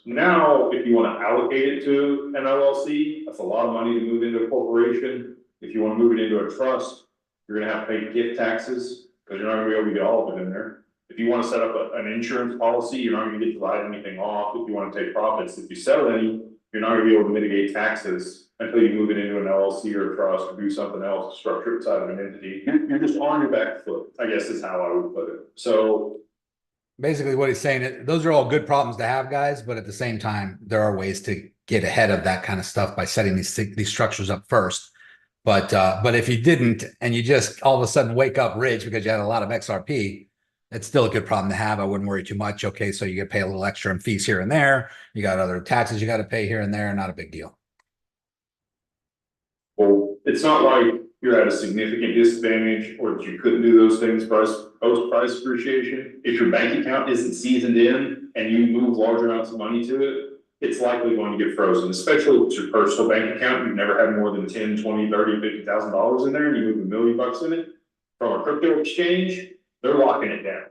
Speaker 13: Now, if you want to allocate it to an LLC, that's a lot of money to move into a corporation. If you want to move it into a trust, you're gonna have to pay gift taxes because you're not gonna be able to get all of it in there. If you want to set up an insurance policy, you're not gonna get to write anything off. If you want to take profits, if you sell any, you're not gonna be able to mitigate taxes until you move it into an LLC or a trust or do something else, structure it inside of an entity. You're just on your back foot, I guess is how I would put it. So
Speaker 1: basically what he's saying is those are all good problems to have, guys, but at the same time, there are ways to get ahead of that kind of stuff by setting these structures up first. But if you didn't, and you just all of a sudden wake up rich because you had a lot of XRP, it's still a good problem to have. I wouldn't worry too much. Okay, so you get pay a little extra in fees here and there. You got other taxes you got to pay here and there. Not a big deal.
Speaker 13: well, it's not like you're at a significant disadvantage or that you couldn't do those things post price appreciation. If your bank account isn't seasoned in and you move large amounts of money to it, it's likely going to get frozen, especially if it's your personal bank account. You've never had more than 10, 20, 30, $50,000 in there and you move $1 million in it from a crypto exchange, they're locking it down.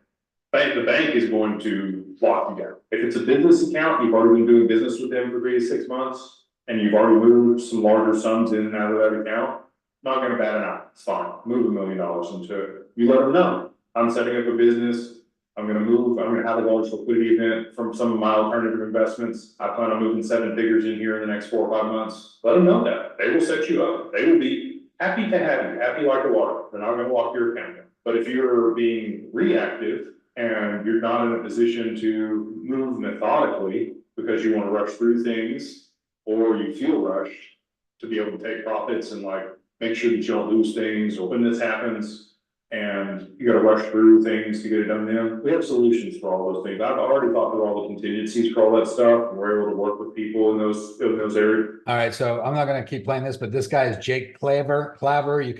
Speaker 13: The bank is going to to lock you down. If it's a business account, you've already been doing business with them for 3 to 6 months, and you've already moved some larger sums in and out of that account, not gonna bat an eye, it's fine, move $1 million into it. You let them know, I'm setting up a business, I'm gonna have a large liquidity event from some of my alternative investments. I plan on moving 7 figures in here in the next 4 or 5 months. Let them know that. They will set you up. They will be happy to have you, happy like the water. They're not gonna lock your account down. But if you're being reactive and you're not in a position to move methodically because you want to rush through things, or you feel rushed to be able to take profits and like make sure that you don't lose things, or when this happens, and you gotta rush through things to get it done then, we have solutions for all those things. I've already thought through all the contingencies for all that stuff, and we're able to work with people in those areas.
Speaker 1: All right, so I'm not gonna keep playing this, but this guy is Jake Claver. You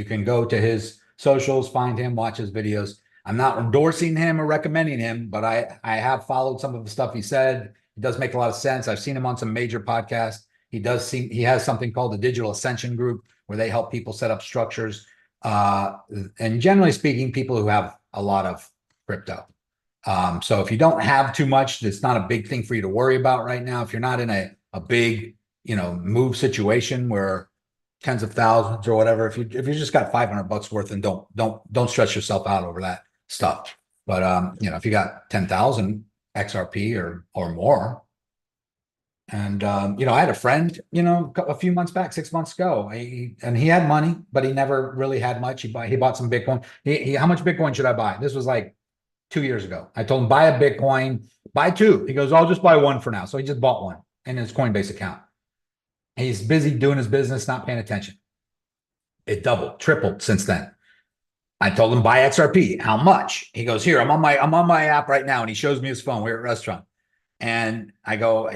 Speaker 1: can go to his socials, find him, watch his videos. I'm not endorsing him or recommending him, but I have followed some of the stuff he said. It does make a lot of sense. I've seen him on some major podcasts. He has something called the Digital Ascension Group, where they help people set up structures. And generally speaking, people who have a lot of crypto. So if you don't have too much, it's not a big thing for you to worry about right now. If you're not in a big, move situation where tens of thousands or whatever, if you just got $500 worth, and don't stress yourself out over that stuff. But if you got 10,000 XRP or more, and I had a friend, a few months back, 6 months ago, and he had money, but he never really had much. He bought some Bitcoin. How much Bitcoin should I buy? This was like 2 years ago. I told him, buy a Bitcoin, buy 2. He goes, I'll just buy 1 for now. So he just bought 1 in his Coinbase account. He's busy doing his business, not paying attention. It doubled, tripled since then. I told him, buy XRP. How much? He goes, here, I'm on my app right now. And he shows me his phone. We're at a restaurant. And I go,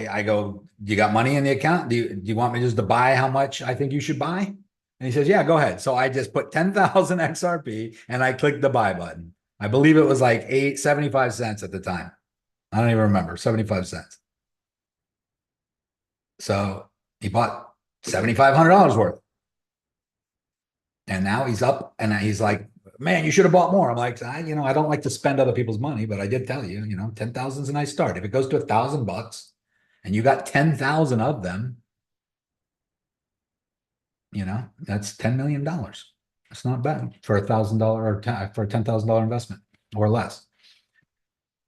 Speaker 1: you got money in the account? Do you want me just to buy how much I think you should buy? And he says, yeah, go ahead. So I just put 10,000 XRP and I clicked the buy button. I believe it was like 75 cents at the time. I don't even remember, 75 cents. So he bought $7,500 worth. And now he's up and he's like, man, you should have bought more. I'm like, I don't like to spend other people's money, but I did tell you, 10,000 is a nice start. If it goes to $1,000 and you got 10,000 of them, that's $10 million. It's not bad for $1,000 or for a $10,000 investment or less.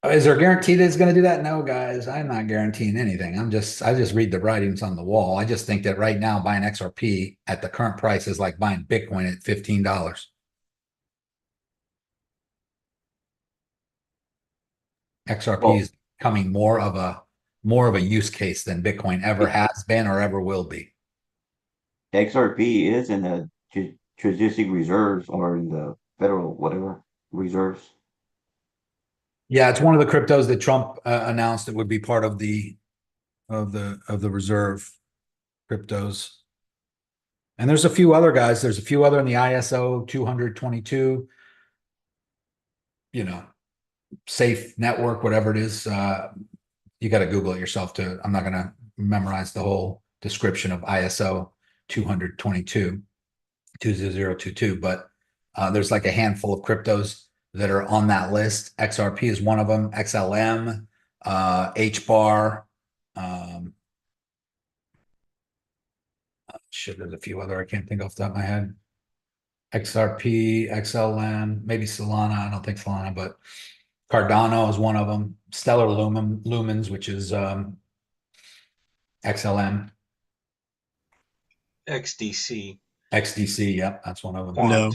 Speaker 1: Is there a guarantee that it's going to do that? No, guys, I'm not guaranteeing anything. I just read the writings on the wall. I just think that right now buying XRP at the current price is like buying Bitcoin at $15. XRP is becoming more of a use case than Bitcoin ever has been or ever will be.
Speaker 9: XRP is in the strategic reserves or in the federal whatever reserves.
Speaker 1: Yeah, it's one of the cryptos that Trump announced it would be part of the reserve cryptos. And there's a few other guys. There's a few other in the ISO 222. Safe network, whatever it is. You got to Google it yourself too. I'm not going to memorize the whole description of ISO 222, but there's like a handful of cryptos that are on that list. XRP is one of them, XLM, HBAR. There's a few other I can't think off the top of my head. XRP, XLM, maybe Solana. I don't think Solana, but Cardano is one of them. Stellar Lumens, which is XLM.
Speaker 14: XDC.
Speaker 1: XDC, yep, that's one of them.
Speaker 6: No.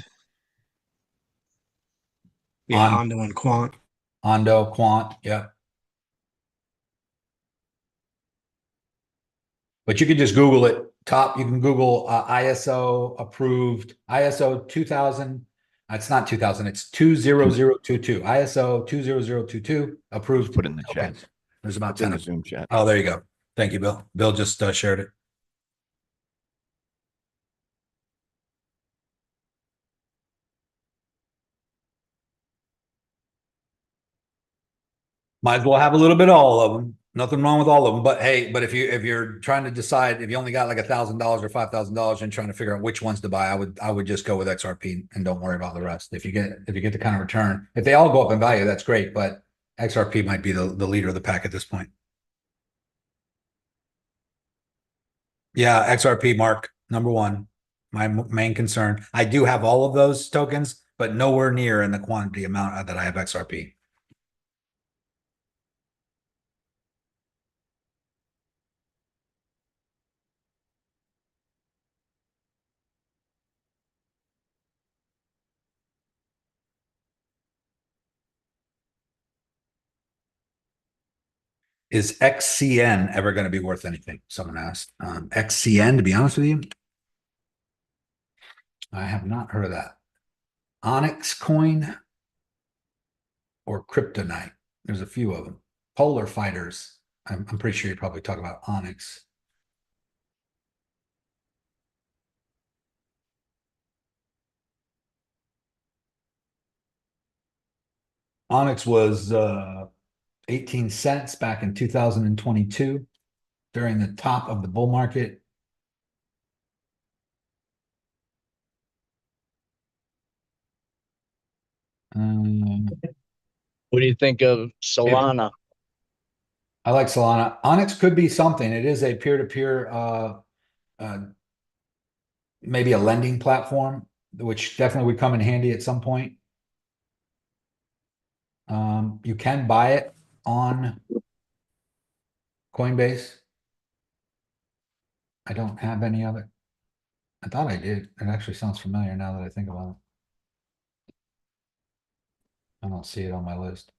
Speaker 6: Yeah, Hondo and Quant.
Speaker 1: Hondo, Quant, yep. But you can just Google it. You can Google ISO approved, ISO 2000. It's not 2000, it's 20022. ISO 20022 approved.
Speaker 3: Put in the chat.
Speaker 1: There's about 10
Speaker 3: in the
Speaker 1: of
Speaker 3: Zoom chat.
Speaker 1: Oh, there you go. Thank you, Bill. Bill just shared it. Might as well have a little bit of all of them. Nothing wrong with all of them. But hey, if you're trying to decide, if you only got like $1,000 or $5,000 and trying to figure out which ones to buy, I would just go with XRP and don't worry about the rest. If you get the kind of return, if they all go up in value, that's great. But XRP might be the leader of the pack at this point. Yeah, XRP, Mark, number one. My main concern. I do have all of those tokens, but nowhere near in the quantity amount that I have XRP. Is XCN ever going to be worth anything? Someone asked. XCN, to be honest with you, I have not heard of that. Onyx coin or Kryptonite. There's a few of them. Polar Fighters. I'm pretty sure you probably talk about Onyx. Onyx was 18 cents back in 2022 during the top of the bull market.
Speaker 4: What do you think of Solana?
Speaker 1: I like Solana. Onyx could be something. It is a peer-to-peer, maybe a lending platform, which definitely would come in handy at some point. You can buy it on Coinbase. I don't have any of it. I thought I did. It actually sounds familiar now that I think about it. I don't see it on my list.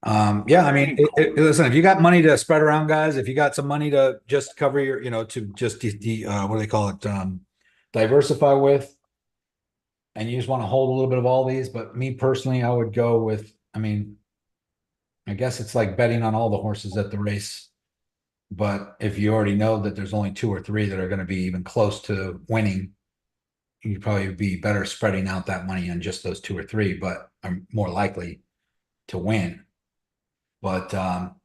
Speaker 1: Yeah, I mean, listen, if you got money to spread around, guys, if you got some money to just cover your, to just what do they call it? Diversify with, and you just want to hold a little bit of all these, but me personally, I would go with, I mean, I guess it's like betting on all the horses at the race. But if you already know that there's only 2 or 3 that are going to be even close to winning, you'd probably be better spreading out that money on just those 2 or 3, but are more likely to win. But I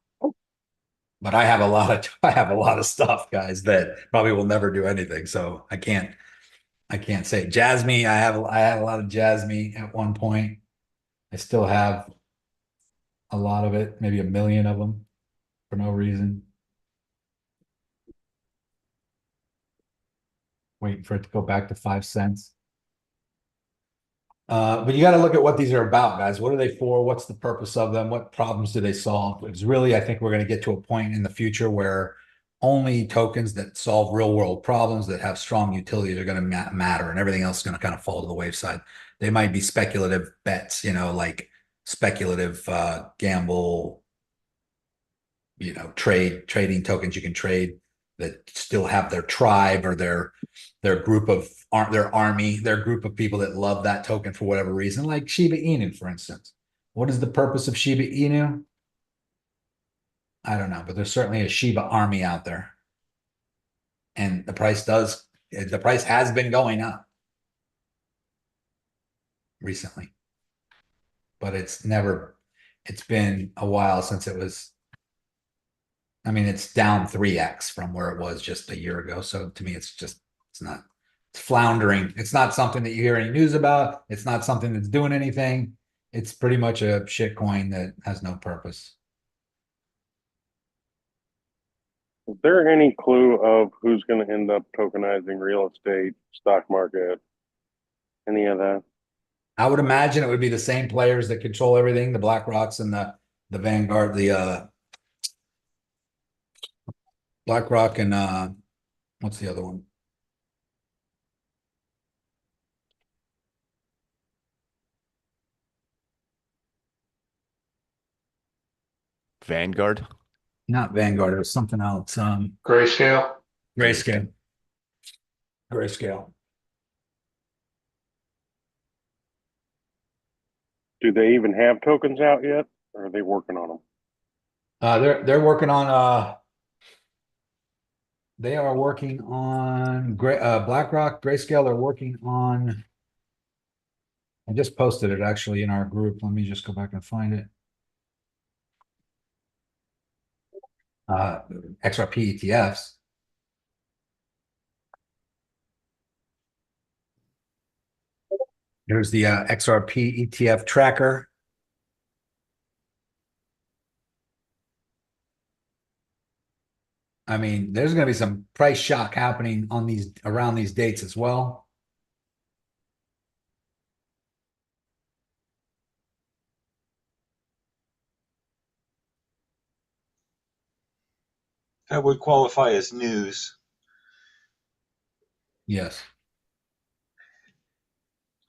Speaker 1: have a lot of stuff, guys, that probably will never do anything. So I can't say Jasmine. I had a lot of Jasmine at one point. I still have a lot of it, maybe 1 million of them for no reason. Waiting for it to go back to 5 cents. But you got to look at what these are about, guys. What are they for? What's the purpose of them? What problems do they solve? It's really, I think we're going to get to a point in the future where only tokens that solve real world problems that have strong utilities are going to matter, and everything else is going to kind of fall to the wayside. They might be speculative bets, like speculative gamble, trading tokens you can trade that still have their tribe or their group of their army, their group of people that love that token for whatever reason, like Shiba Inu, for instance. What is the purpose of Shiba Inu? I don't know, but there's certainly a Shiba army out there. And the price has been going up recently. But it's been a while since it was, I mean, it's down 3x from where it was just a year ago. So to me, it's floundering. It's not something that you hear any news about. It's not something that's doing anything. It's pretty much a shit coin that has no purpose.
Speaker 14: Is there any clue of who's going to end up tokenizing real estate, stock market, any of that?
Speaker 1: I would imagine it would be the same players that control everything, the BlackRocks and the Vanguard, the BlackRock and what's the other one?
Speaker 3: Vanguard?
Speaker 1: Not Vanguard, it was something else.
Speaker 10: Grayscale.
Speaker 1: Grayscale.
Speaker 14: Do they even have tokens out yet, or are they working on them?
Speaker 1: They're working on they are working on BlackRock, Grayscale are working on. I just posted it actually in our group. Let me just go back and find it. XRP ETFs. Here's the XRP ETF tracker. I mean, there's going to be some price shock happening on these around these dates as well.
Speaker 15: That would qualify as news.
Speaker 1: Yes.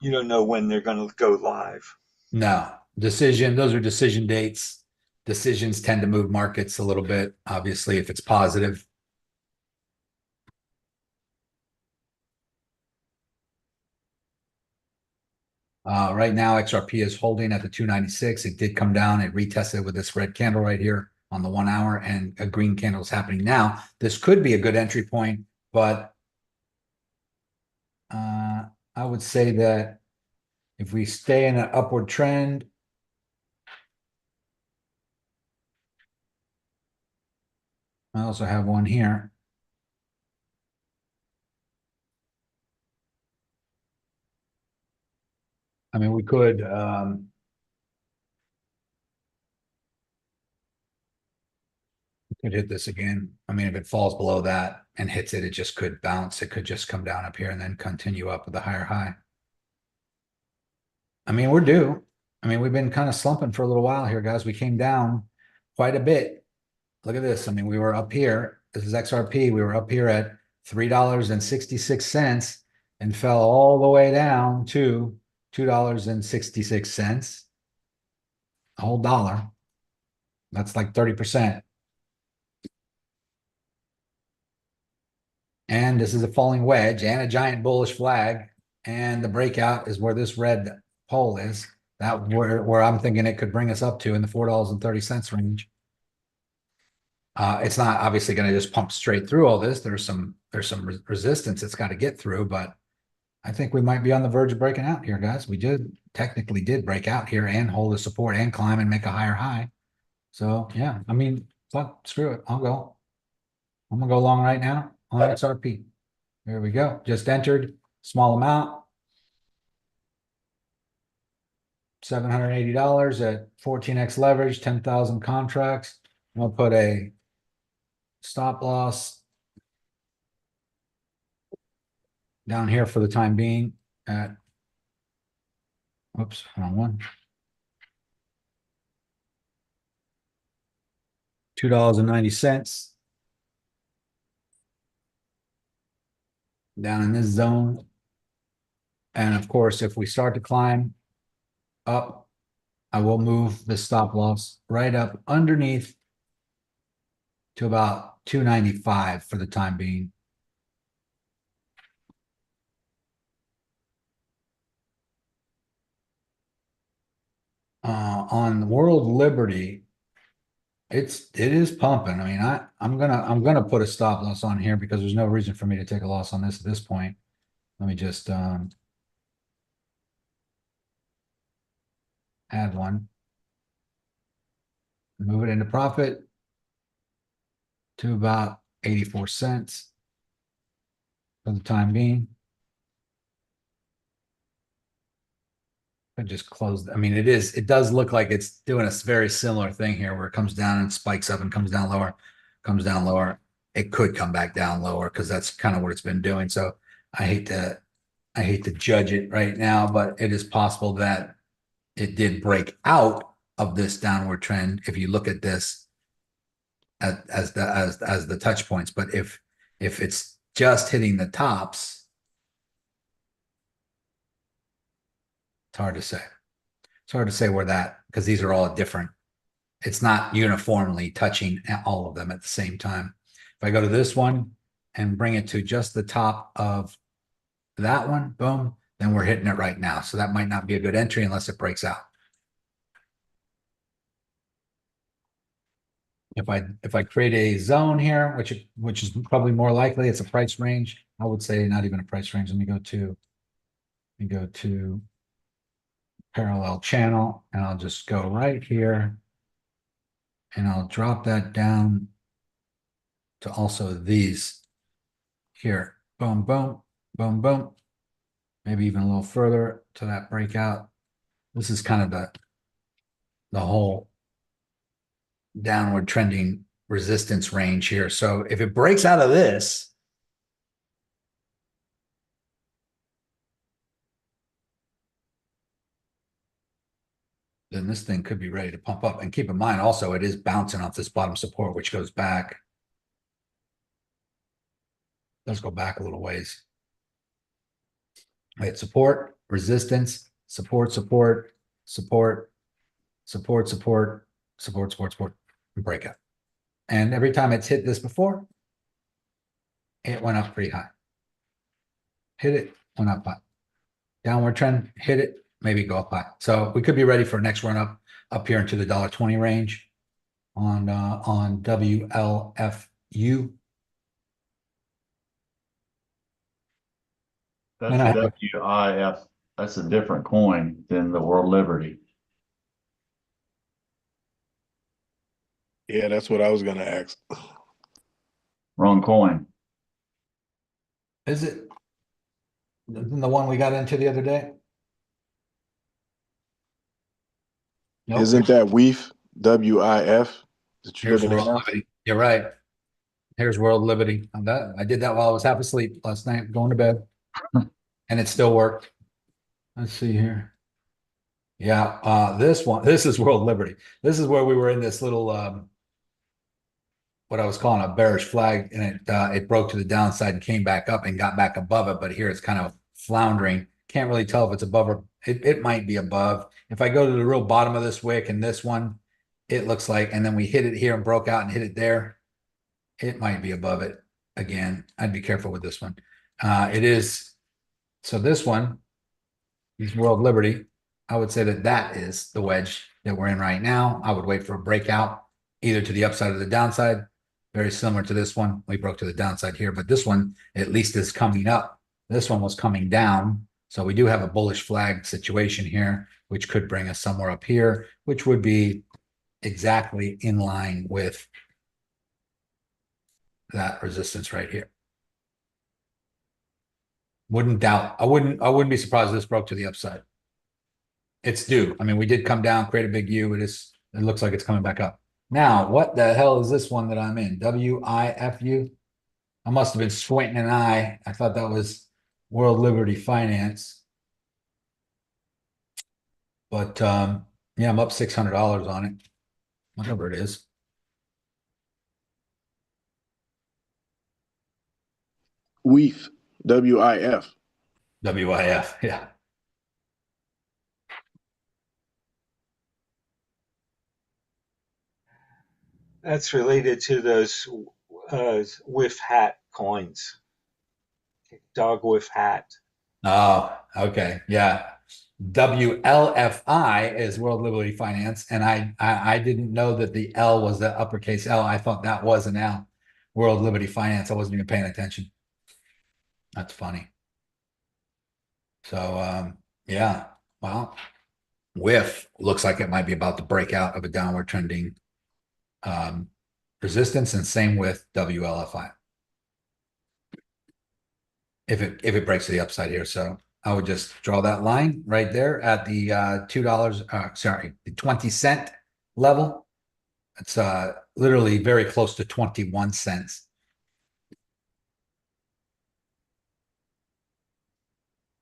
Speaker 15: You don't know when they're going to go live.
Speaker 1: No. Those are decision dates. Decisions tend to move markets a little bit, obviously, if it's positive. Right now, XRP is holding at the 296. It did come down. It retested with this red candle right here on the 1 hour, and a green candle is happening now. This could be a good entry point, but I would say that if we stay in an upward trend, I also have one here. I mean, we could hit this again. I mean, if it falls below that and hits it, it just could bounce. It could just come down up here and then continue up with a higher high. I mean, we're due. I mean, we've been kind of slumping for a little while here, guys. We came down quite a bit. Look at this. I mean, we were up here. This is XRP. We were up here at $3.66 and fell all the way down to $2.66. A whole dollar. That's like 30%. And this is a falling wedge and a giant bullish flag. And the breakout is where this red pole is. That where I'm thinking it could bring us up to in the $4.30 range. It's not obviously going to just pump straight through all this. There's some resistance it's got to get through, but I think we might be on the verge of breaking out here, guys. We technically did break out here and hold the support and climb and make a higher high. So yeah, I mean, fuck, screw it. I'll go. I'm gonna go long right now on XRP. There we go. Just entered, small amount. $780 at 14x leverage, 10,000 contracts. I'm gonna put a stop loss down here for the time being at, whoops, wrong one. $2.90 down in this zone. And of course, if we start to climb up, I will move the stop loss right up underneath to about 295 for the time being. On World Liberty, it is pumping. I mean, I'm gonna put a stop loss on here because there's no reason for me to take a loss on this at this point. Let me just add one. Move it into profit to about 84 cents for the time being. I just closed. I mean, it does look like it's doing a very similar thing here where it comes down and spikes up and comes down lower, comes down lower. It could come back down lower because that's kind of what it's been doing. So I hate to judge it right now, but it is possible that it did break out of this downward trend if you look at this as the touch points. But if it's just hitting the tops, it's hard to say. It's hard to say where that, because these are all different. It's not uniformly touching all of them at the same time. If I go to this one and bring it to just the top of that one, boom, then we're hitting it right now. So that might not be a good entry unless it breaks out. If I create a zone here, which is probably more likely, it's a price range. I would say not even a price range. Let me go to parallel channel, and I'll just go right here, and I'll drop that down to also these here. Boom, boom, boom, boom. Maybe even a little further to that breakout. This is kind of the whole downward trending resistance range here. So if it breaks out of this, then this thing could be ready to pump up. And keep in mind also, it is bouncing off this bottom support, which goes back. Let's go back a little ways. Wait, support, resistance, support, support, support, support, support, support, support, support, and breakout. And every time it's hit this before, it went up pretty high. Hit it, went up high. Downward trend, hit it, maybe go up high. So we could be ready for next run up here into the $1.20 range on WLFU.
Speaker 16: That's a WIF. That's a different coin than the World Liberty.
Speaker 17: Yeah, that's what I was gonna ask.
Speaker 16: Wrong coin.
Speaker 1: Is it the one we got into the other day? Nope.
Speaker 17: Isn't that WIF? WIF? That you're
Speaker 1: Here's
Speaker 17: looking at
Speaker 1: World
Speaker 17: now?
Speaker 1: Liberty. You're right. Here's World Liberty. I did that while I was half asleep last night, going to bed. And it still worked. Let's see here. Yeah, this is World Liberty. This is where we were in this little what I was calling a bearish flag, and it broke to the downside and came back up and got back above it, but here it's kind of floundering. Can't really tell if it's above or it might be above. If I go to the real bottom of this wick and this one, it looks like, and then we hit it here and broke out and hit it there, it might be above it again. I'd be careful with this one. It is. So this one is World Liberty. I would say that is the wedge that we're in right now. I would wait for a breakout either to the upside or the downside. Very similar to this one. We broke to the downside here, but this one at least is coming up. This one was coming down. So we do have a bullish flag situation here, which could bring us somewhere up here, which would be exactly in line with that resistance right here. Wouldn't doubt. I wouldn't be surprised if this broke to the upside. It's due. I mean, we did come down, create a big U. It looks like it's coming back up. Now, what the hell is this one that I'm in? WIFU? I must have been squinting an eye. I thought that was World Liberty Finance. But yeah, I'm up $600 on it. Whatever it is.
Speaker 17: WIF. WIF.
Speaker 1: WIF, yeah.
Speaker 15: That's related to those whiff hat coins. Dog whiff hat.
Speaker 1: Oh, okay. Yeah. WLFI is World Liberty Finance. And I didn't know that the L was the uppercase L. I thought that was an L. World Liberty Finance. I wasn't even paying attention. That's funny. So yeah. Well, WIF looks like it might be about to break out of a downward trending resistance, and same with WLFI. If it breaks to the upside here. So I would just draw that line right there at the $2, the 20-cent level. It's literally very close to 21 cents.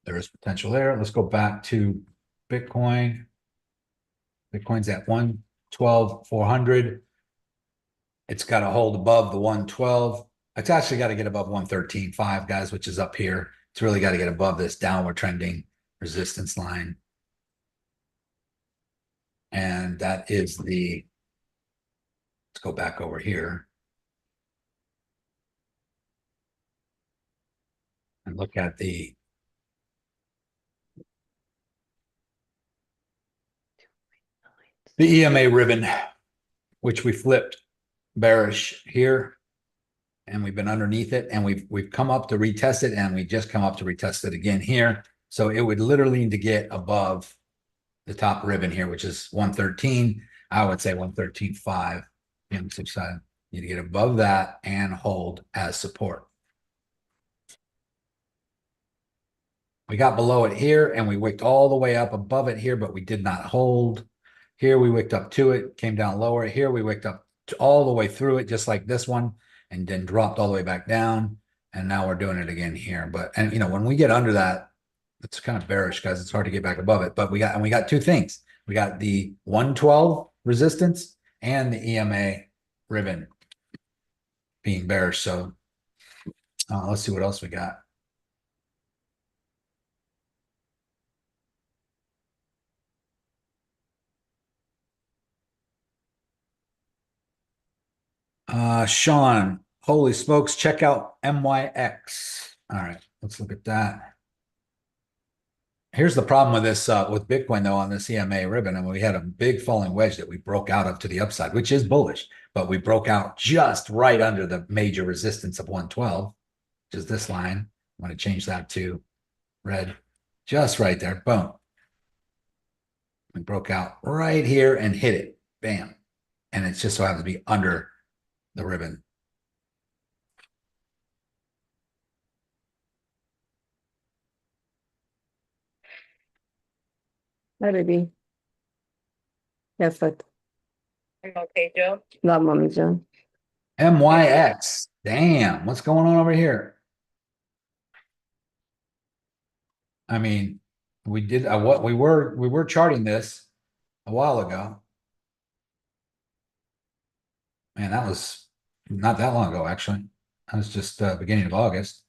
Speaker 1: There is potential there. Let's go back to Bitcoin. Bitcoin's at 112,400. It's got to hold above the 112. It's actually got to get above 113.5, guys, which is up here. It's really got to get above this downward trending resistance line. And that is let's go back over here and look at the EMA ribbon, which we flipped bearish here, and we've been underneath it, and we've come up to retest it, and we just come up to retest it again here. So it would literally need to get above the top ribbon here, which is 113. I would say 113.5. Need to get above that and hold as support. We got below it here, and we wicked all the way up above it here, but we did not hold. Here we wicked up to it, came down lower. Here we wicked up all the way through it, just like this one, and then dropped all the way back down. And now we're doing it again here. But, and you know, when we get under that, it's kind of bearish because it's hard to get back above it. But we got two things. We got the 112 resistance and the EMA ribbon being bearish. So let's see what else we got. Sean, holy smokes, check out MYX. All right, let's look at that. Here's the problem with this, with Bitcoin though, on this EMA ribbon. And we had a big falling wedge that we broke out of to the upside, which is bullish, but we broke out just right under the major resistance of 112, which is this line. I'm going to change that to red, just right there. Boom. We broke out right here and hit it. Bam. And it's just so happens to be under the ribbon.
Speaker 18: Hi, baby. Yes, but.
Speaker 19: Are you okay, Joe?
Speaker 18: Love, Mommy Joe.
Speaker 1: MYX. Damn. What's going on over here? I mean, we did what we were charting this a while ago. Man, that was not that long ago, actually. That was just beginning of August.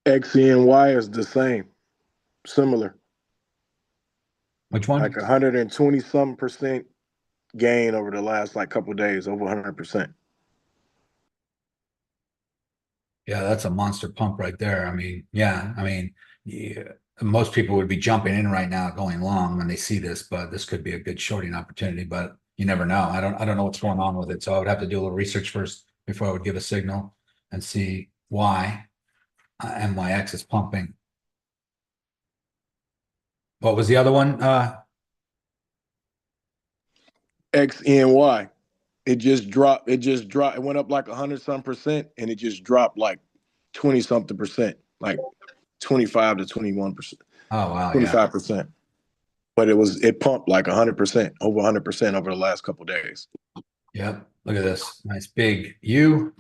Speaker 17: XENY is the same, similar.
Speaker 1: Which one?
Speaker 17: Like 120 something percent gain over the last like couple of days, over 100%.
Speaker 1: Yeah, that's a monster pump right there. I mean, yeah, I mean, yeah, most people would be jumping in right now going long when they see this, but this could be a good shorting opportunity, but you never know. I don't know what's going on with it. So I would have to do a little research first before I would give a signal and see why MYX is pumping. What was the other one?
Speaker 17: XNY. It just dropped. It went up like 100 some percent and it just dropped like 20 something percent, like 25 to 21%.
Speaker 1: Oh wow,
Speaker 17: 25%. Yeah. But it pumped like 100%, over 100% over the last couple of days.
Speaker 1: Yep. Look at this. Nice big U.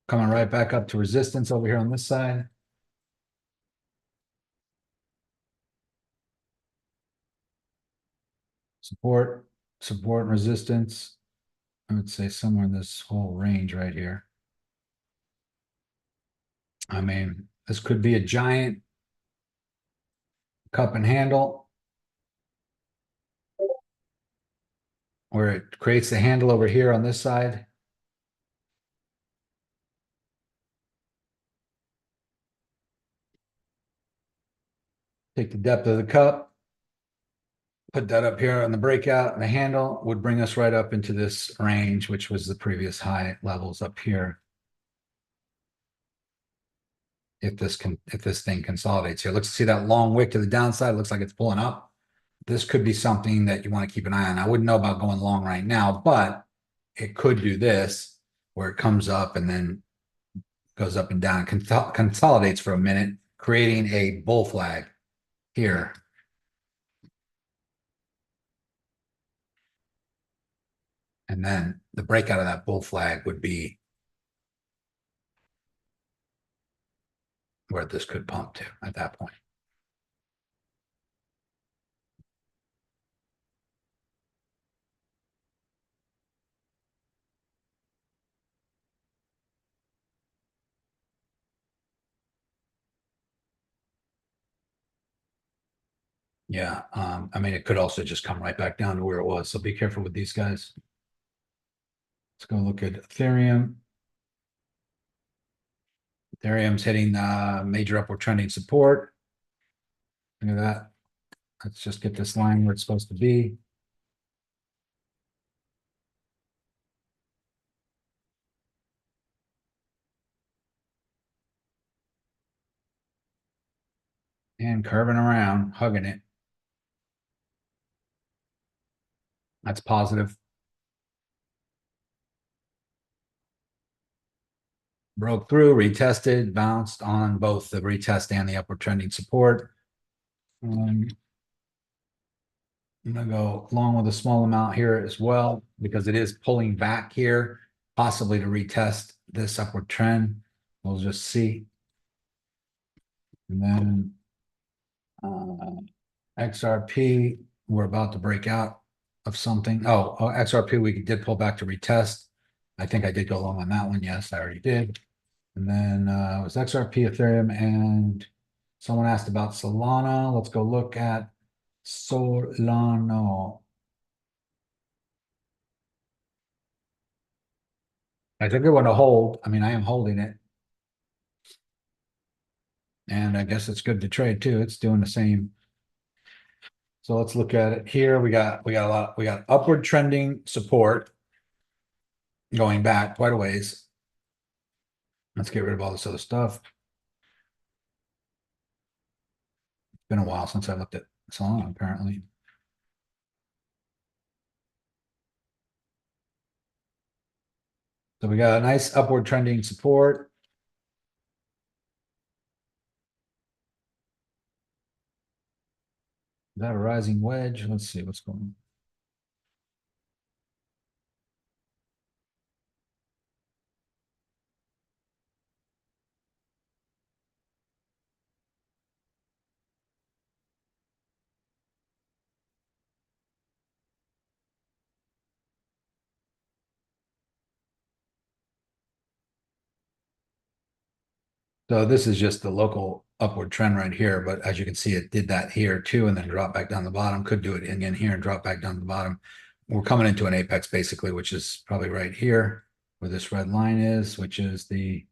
Speaker 1: Coming right back up to resistance over here on this side. Support and resistance. I would say somewhere in this whole range right here. I mean, this could be a giant cup and handle where it creates the handle over here on this side. Take the depth of the cup, put that up here on the breakout, and the handle would bring us right up into this range, which was the previous high levels up here. If this thing consolidates here, let's see that long wick to the downside. It looks like it's pulling up. This could be something that you want to keep an eye on. I wouldn't know about going long right now, but it could do this where it comes up and then goes up and down, consolidates for a minute, creating a bull flag here. And then the breakout of that bull flag would be where this could pump to at that point. Yeah, I mean, it could also just come right back down to where it was. So be careful with these guys. Let's go look at Ethereum. Ethereum's hitting major upward trending support. Look at that. Let's just get this line where it's supposed to be. And curving around, hugging it. That's positive. Broke through, retested, bounced on both the retest and the upward trending support. I'm gonna go along with a small amount here as well, because it is pulling back here, possibly to retest this upward trend. We'll just see. And then XRP, we're about to break out of something. Oh, XRP, we did pull back to retest. I think I did go long on that one. Yes, I already did. And then it was XRP, Ethereum, and someone asked about Solana. Let's go look at Solano. I think I want to hold. I mean, I am holding it. And I guess it's good to trade too. It's doing the same. So let's look at it here. We got upward trending support going back quite a ways. Let's get rid of all this other stuff. It's been a while since I looked at Solana, apparently. So we got a nice upward trending support. Is that a rising wedge? Let's see what's going on. So this is just the local upward trend right here, but as you can see, it did that here too, and then drop back down the bottom. Could do it again here and drop back down the bottom. We're coming into an apex basically, which is probably right here where this red line is, which is the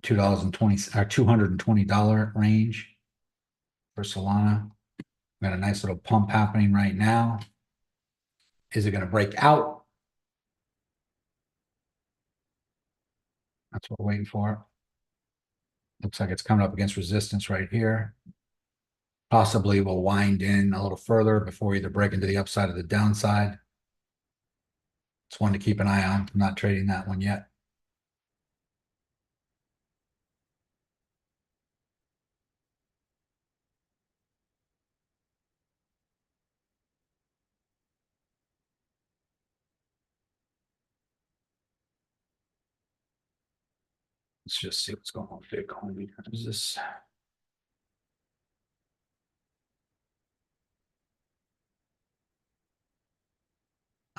Speaker 1: $2.20 or $220 range for Solana. We got a nice little pump happening right now. Is it going to break out? That's what we're waiting for. Looks like it's coming up against resistance right here. Possibly will wind in a little further before either break into the upside or the downside. It's one to keep an eye on. I'm not trading that one yet. Let's just see what's going on with Bitcoin. Is this?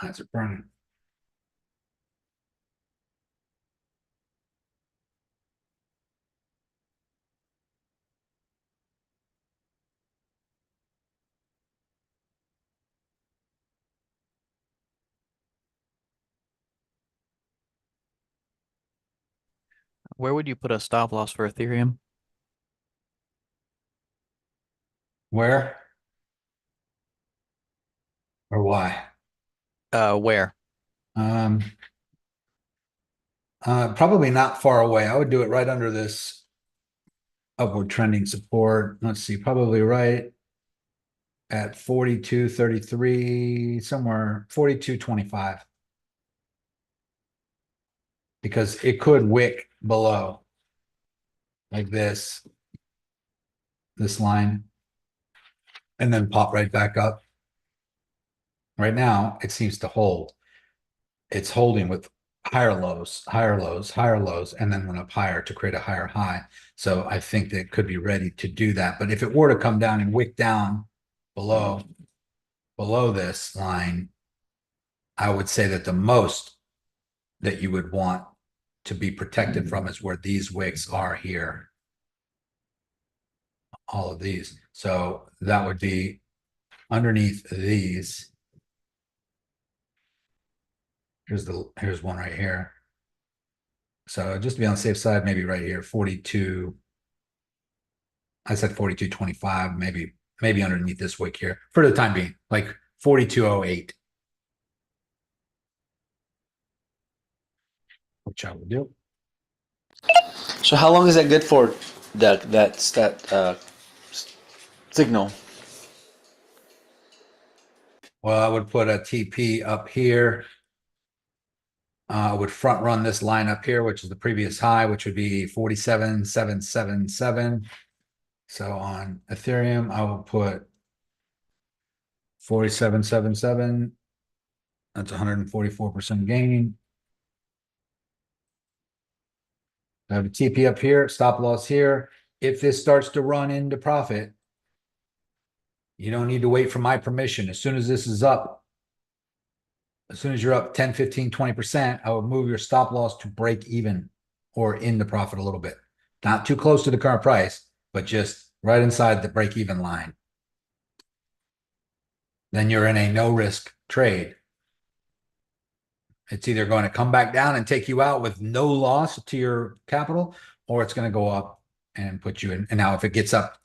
Speaker 1: Eyes are burning.
Speaker 20: Where would you put a stop loss for Ethereum?
Speaker 1: Where? Or why?
Speaker 20: Where?
Speaker 1: Probably not far away. I would do it right under this upward trending support. Let's see, probably right at 42.33, somewhere 42.25. Because it could wick below like this line, and then pop right back up. Right now, it seems to hold. It's holding with higher lows, higher lows, higher lows, and then went up higher to create a higher high. So I think that it could be ready to do that. But if it were to come down and wick down below this line, I would say that the most that you would want to be protected from is where these wicks are here. All of these. So that would be underneath these. Here's one right here. So just to be on the safe side, maybe right here, 42. I said 42.25, maybe underneath this wick here for the time being, like 42.08. Which I will do.
Speaker 21: So how long is that good for? That signal.
Speaker 1: Well, I would put a TP up here. I would front run this line up here, which is the previous high, which would be 47.777. So on Ethereum, I will put 47.77. That's 144% gain. I have a TP up here, stop loss here. If this starts to run into profit, you don't need to wait for my permission. As soon as this is up, as soon as you're up 10, 15, 20%, I would move your stop loss to break even or into profit a little bit. Not too close to the current price, but just right inside the break even line. Then you're in a no risk trade. It's either going to come back down and take you out with no loss to your capital, or it's going to go up and put you in. And now if it gets up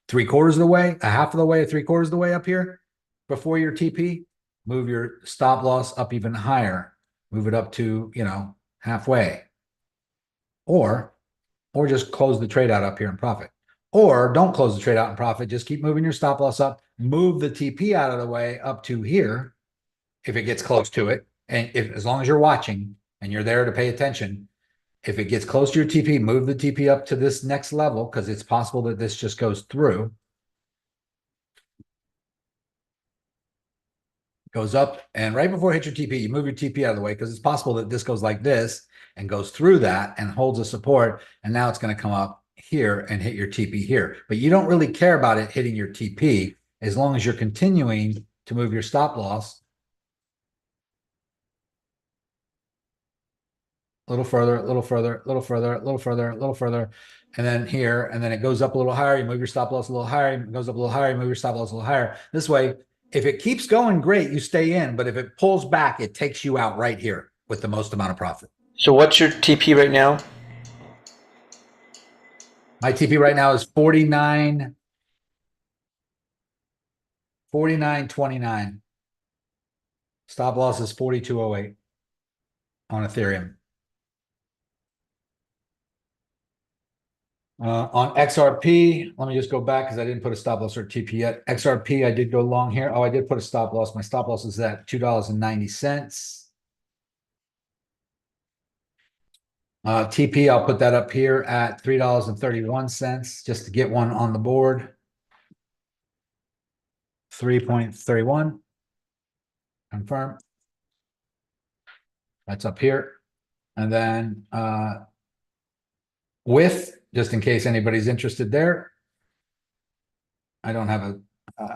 Speaker 1: 3/4 of the way, a half of the way, 3/4 of the way up here before your TP, move your stop loss up even higher. Move it up to, halfway. Or just close the trade out up here in profit. Or don't close the trade out in profit. Just keep moving your stop loss up. Move the TP out of the way up to here if it gets close to it. And as long as you're watching and you're there to pay attention, if it gets close to your TP, move the TP up to this next level because it's possible that this just goes through. Goes up, and right before it hits your TP, you move your TP out of the way because it's possible that this goes like this and goes through that and holds a support. And now it's going to come up here and hit your TP here. But you don't really care about it hitting your TP as long as you're continuing to move your stop loss a little further, a little further, a little further, a little further, a little further, and then here, and then it goes up a little higher. You move your stop loss a little higher. It goes up a little higher. You move your stop loss a little higher. This way, if it keeps going, great, you stay in. But if it pulls back, it takes you out right here with the most amount of profit.
Speaker 21: So what's your TP right now?
Speaker 1: My TP right now is 49.29. Stop loss is 42.08 on Ethereum. On XRP, let me just go back because I didn't put a stop loss or TP yet. XRP, I did go long here. Oh, I did put a stop loss. My stop loss is at $2.90. TP, I'll put that up here at $3.31 just to get one on the board. 3.31. Confirm. That's up here. And then with, just in case anybody's interested there, I don't have a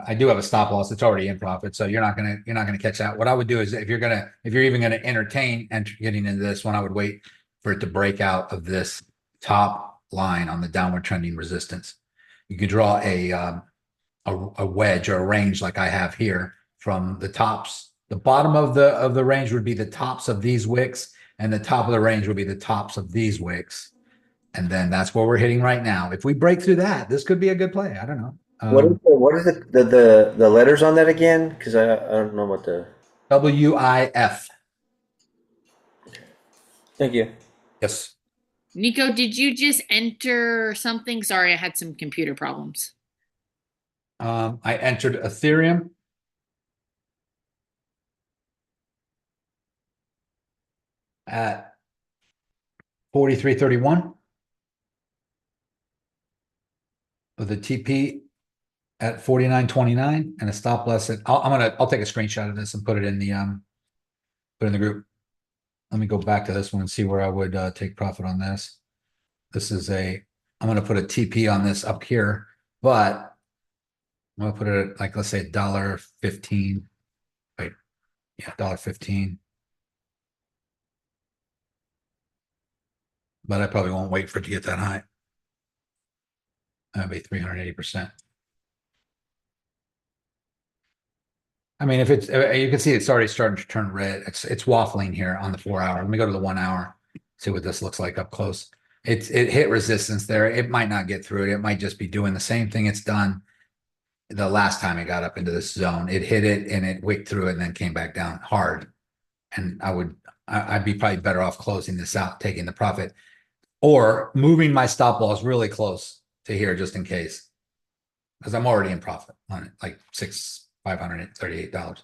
Speaker 1: I do have a stop loss. It's already in profit, so you're not gonna catch that. What I would do is if you're even gonna entertain getting into this one, I would wait for it to break out of this top line on the downward trending resistance. You could draw a wedge or a range like I have here from the tops. The bottom of the range would be the tops of these wicks, and the top of the range would be the tops of these wicks. And then that's where we're hitting right now. If we break through that, this could be a good play. I don't know.
Speaker 21: What is the letters on that again? Because I don't know what the
Speaker 1: WIF.
Speaker 21: Thank you.
Speaker 1: Yes.
Speaker 2: Nico, did you just enter something? Sorry, I had some computer problems.
Speaker 1: I entered Ethereum. At 43.31 with a TP at 49.29 and a stop loss at I'll take a screenshot of this and put it in the group. Let me go back to this one and see where I would take profit on this. This is I'm going to put a TP on this up here, but I'm going to put it at, like, let's say $1.15. Wait, yeah, $1.15. But I probably won't wait for it to get that high. That'd be 380%. I mean, if it's, you can see it's already starting to turn red. It's waffling here on the 4 hour. Let me go to the 1 hour, see what this looks like up close. It hit resistance there. It might not get through it. It might just be doing the same thing it's done the last time it got up into this zone. It hit it and it wicked through it and then came back down hard. And I'd be probably better off closing this out, taking the profit, or moving my stop loss really close to here just in case, because I'm already in profit on it, like $538.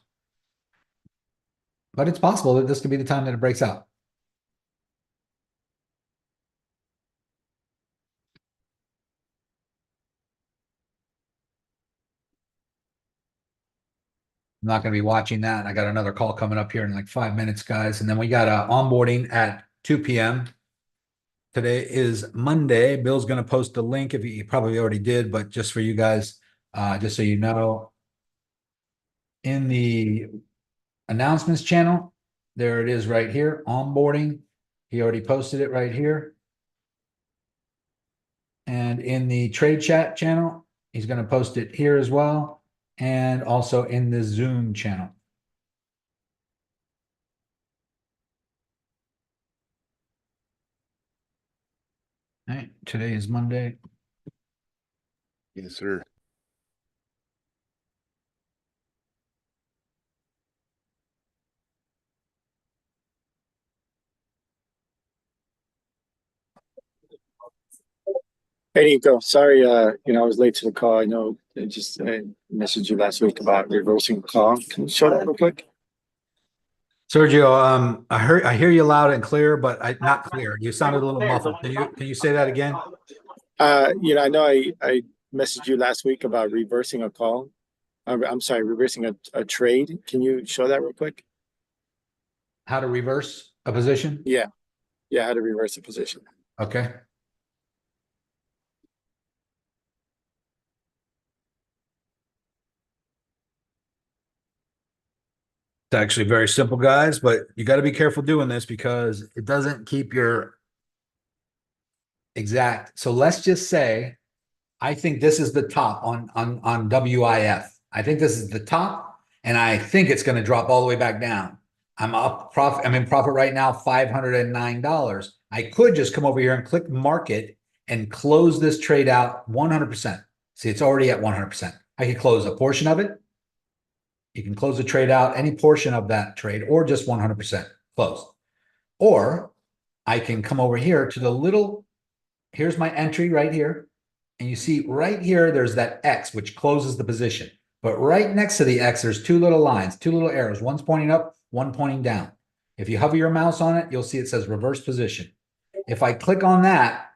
Speaker 1: But it's possible that this could be the time that it breaks out. I'm not going to be watching that. I got another call coming up here in like 5 minutes, guys. And then we got onboarding at 2 p.m. Today is Monday. Bill's going to post the link if he probably already did, but just for you guys, just so you know, in the announcements channel, there it is right here, onboarding. He already posted it right here. And in the trade chat channel, he's going to post it here as well. And also in the Zoom channel. All right, today is Monday.
Speaker 3: Yes, sir.
Speaker 6: Hey, Nico, sorry, I was late to the call. I know I messaged you last week about reversing a call. Can you show that real quick?
Speaker 1: Sergio, I hear you loud and clear, but not clear. You sounded a little muffled. Can you say that again?
Speaker 6: I know I messaged you last week about reversing a call. I'm sorry, reversing a trade. Can you show that real quick?
Speaker 1: How to reverse a position?
Speaker 6: Yeah, how to reverse a position.
Speaker 1: Okay. It's actually very simple, guys, but you got to be careful doing this because it doesn't keep your exact. So let's just say, I think this is the top on WIF. I think this is the top, and I think it's going to drop all the way back down. I'm in profit right now, $509. I could just come over here and click market and close this trade out 100%. See, it's already at 100%. I could close a portion of it. You can close the trade out, any portion of that trade, or just 100% closed. Or I can come over here to the little, here's my entry right here. And you see right here, there's that X, which closes the position. But right next to the X, there's two little lines, two little arrows. One's pointing up, one pointing down. If you hover your mouse on it, you'll see it says reverse position. If I click on that,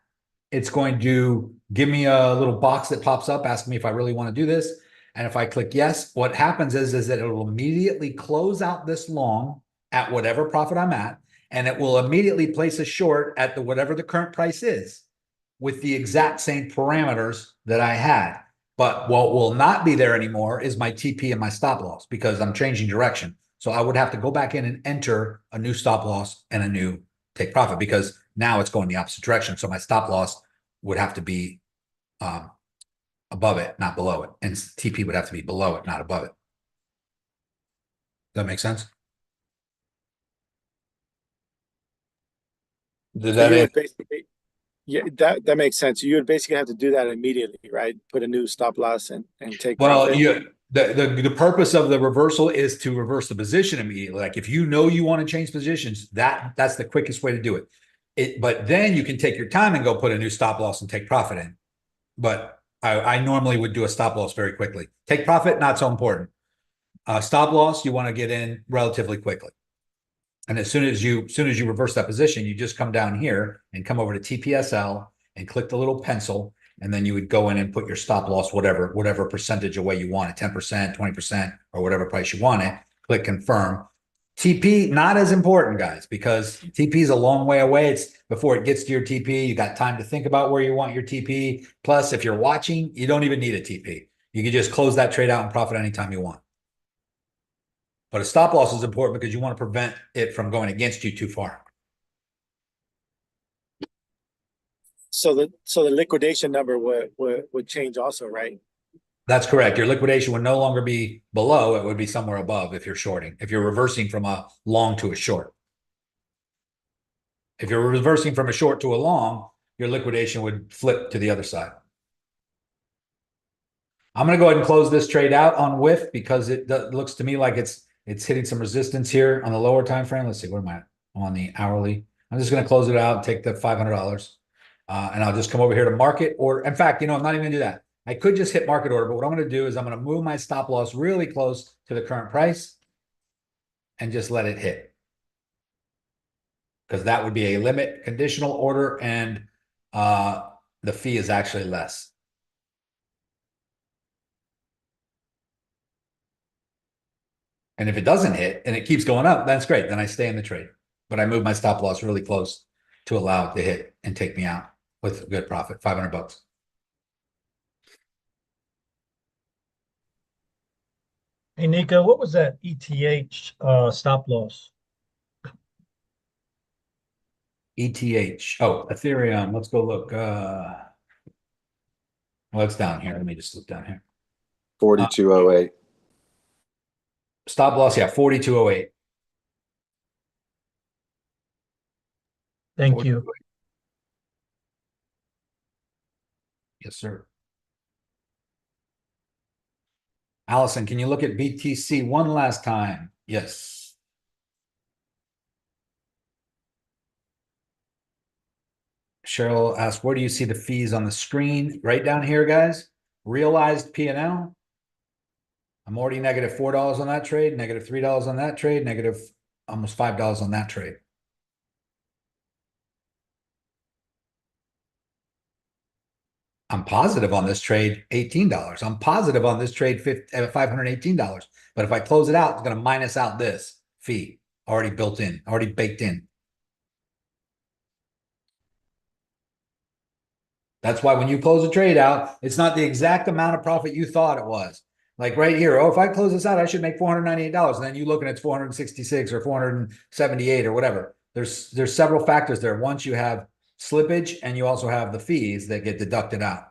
Speaker 1: it's going to give me a little box that pops up asking me if I really want to do this. And if I click yes, what happens is that it will immediately close out this long at whatever profit I'm at, and it will immediately place a short at whatever the current price is with the exact same parameters that I had. But what will not be there anymore is my TP and my stop loss because I'm changing direction. So I would have to go back in and enter a new stop loss and a new take profit because now it's going the opposite direction. So my stop loss would have to be above it, not below it. And TP would have to be below it, not above it. Does that make sense? Did that
Speaker 6: Yeah, that makes sense. You would basically have to do that immediately, right? Put a new stop loss and take
Speaker 1: Well,
Speaker 6: profit.
Speaker 1: yeah, the purpose of the reversal is to reverse the position immediately. Like if you know you want to change positions, that's the quickest way to do it. But then you can take your time and go put a new stop loss and take profit in. But I normally would do a stop loss very quickly. Take profit, not so important. Stop loss, you want to get in relatively quickly. And as soon as you reverse that position, you just come down here and come over to TPSL and click the little pencil. And then you would go in and put your stop loss, whatever percentage away you want it, 10%, 20%, or whatever price you want it. Click confirm. TP, not as important, guys, because TP is a long way away. It's before it gets to your TP. You got time to think about where you want your TP. Plus, if you're watching, you don't even need a TP. You can just close that trade out and profit anytime you want. But a stop loss is important because you want to prevent it from going against you too far.
Speaker 6: So the liquidation number would change also, right?
Speaker 1: That's correct. Your liquidation would no longer be below. It would be somewhere above if you're shorting. If you're reversing from a long to a short. If you're reversing from a short to a long, your liquidation would flip to the other side. I'm going to go ahead and close this trade out on WIF because it looks to me like it's hitting some resistance here on the lower time frame. Let's see, where am I at? I'm on the hourly. I'm just going to close it out and take the $500. And I'll just come over here to market order. In fact, I'm not even going to do that. I could just hit market order, but what I'm going to do is I'm going to move my stop loss really close to the current price and just let it hit. Because that would be a limit conditional order and the fee is actually less. And if it doesn't hit and it keeps going up, that's great. Then I stay in the trade. But I move my stop loss really close to allow it to hit and take me out with a good profit, $500.
Speaker 5: Hey, Nico, what was that ETH stop loss?
Speaker 1: ETH. Oh, Ethereum. Let's go look. Well, it's down here. Let me just look down here.
Speaker 22: 4208.
Speaker 1: Stop loss, yeah, 4208.
Speaker 5: Thank you.
Speaker 1: Yes, sir. Allison, can you look at BTC one last time? Yes. Cheryl asked, where do you see the fees on the screen? Right down here, guys. Realized P&L. I'm already negative $4 on that trade, negative $3 on that trade, negative almost $5 on that trade. I'm positive on this trade, $18. I'm positive on this trade, $518. But if I close it out, it's going to minus out this fee already built in, already baked in. That's why when you close a trade out, it's not the exact amount of profit you thought it was. Like right here, oh, if I close this out, I should make $498. And then you look and it's 466 or 478 or whatever. There's several factors there. Once you have slippage and you also have the fees that get deducted out.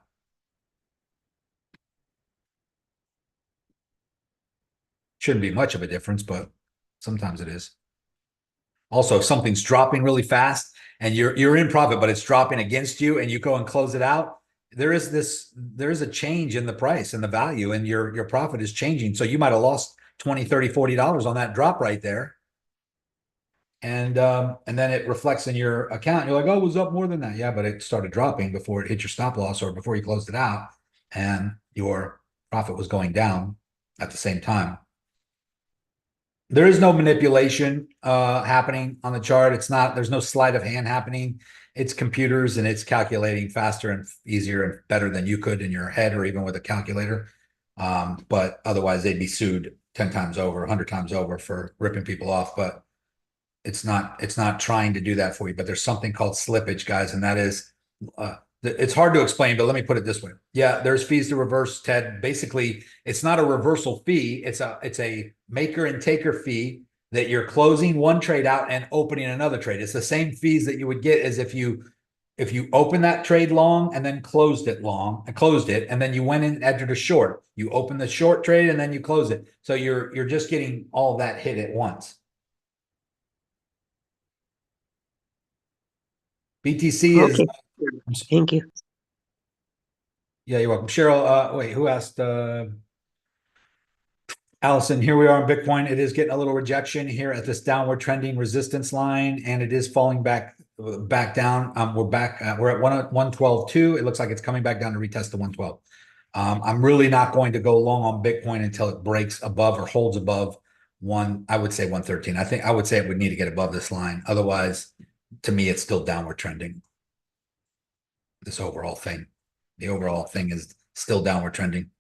Speaker 1: Shouldn't be much of a difference, but sometimes it is. Also, if something's dropping really fast and you're in profit, but it's dropping against you and you go and close it out, there is a change in the price and the value, and your profit is changing. So you might have lost 20, 30, $40 on that drop right there. And then it reflects in your account. You're like, oh, it was up more than that. Yeah, but it started dropping before it hit your stop loss or before you closed it out, and your profit was going down at the same time. There is no manipulation happening on the chart. There's no sleight of hand happening. It's computers, and it's calculating faster and easier and better than you could in your head or even with a calculator. But otherwise they'd be sued 10 times over, 100 times over for ripping people off. But it's not trying to do that for you. But there's something called slippage, guys, and that is it's hard to explain, but let me put it this way. Yeah, there's fees to reverse, Ted. Basically, it's not a reversal fee. It's a maker and taker fee that you're closing one trade out and opening another trade. It's the same fees that you would get as if you open that trade long and then closed it long and closed it, and then you went in and entered a short. You open the short trade and then you close it. So you're just getting all that hit at once. BTC is.
Speaker 18: Thank you.
Speaker 1: Yeah, you're welcome. Cheryl, wait, who asked? Allison, here we are on Bitcoin. It is getting a little rejection here at this downward trending resistance line, and it is falling back down. We're at 112.2. It looks like it's coming back down to retest the 112. I'm really not going to go long on Bitcoin until it breaks above or holds above I would say 113. I would say it would need to get above this line. Otherwise, to me, it's still downward trending. This overall thing. The overall thing is still downward trending.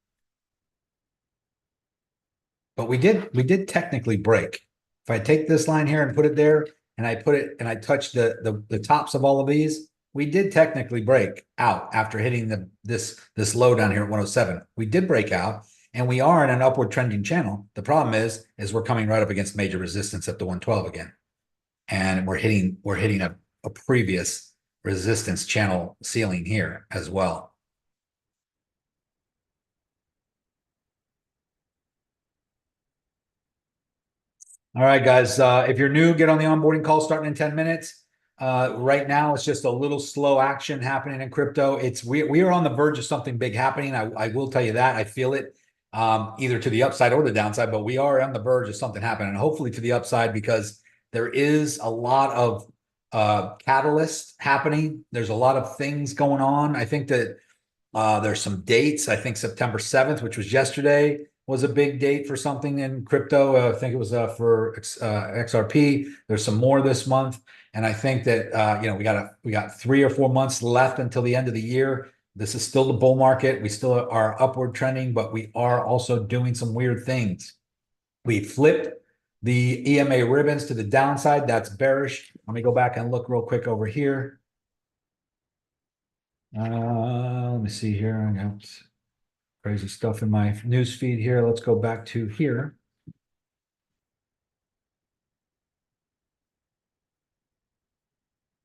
Speaker 1: But we did technically break. If I take this line here and put it there, and I touch the tops of all of these, we did technically break out after hitting this low down here at 107. We did break out, and we are in an upward trending channel. The problem is we're coming right up against major resistance at the 112 again. And we're hitting a previous resistance channel ceiling here as well. All right, guys, if you're new, get on the onboarding call starting in 10 minutes. Right now, it's just a little slow action happening in crypto. We are on the verge of something big happening. I will tell you that. I feel it either to the upside or the downside, but we are on the verge of something happening, and hopefully to the upside, because there is a lot of catalysts happening. There's a lot of things going on. I think that there's some dates. I think September 7th, which was yesterday, was a big date for something in crypto. I think it was for XRP. There's some more this month. And I think that, we got 3 or 4 months left until the end of the year. This is still the bull market. We still are upward trending, but we are also doing some weird things. We flipped the EMA ribbons to the downside. That's bearish. Let me go back and look real quick over here. Let me see here. I got crazy stuff in my news feed here. Let's go back to here.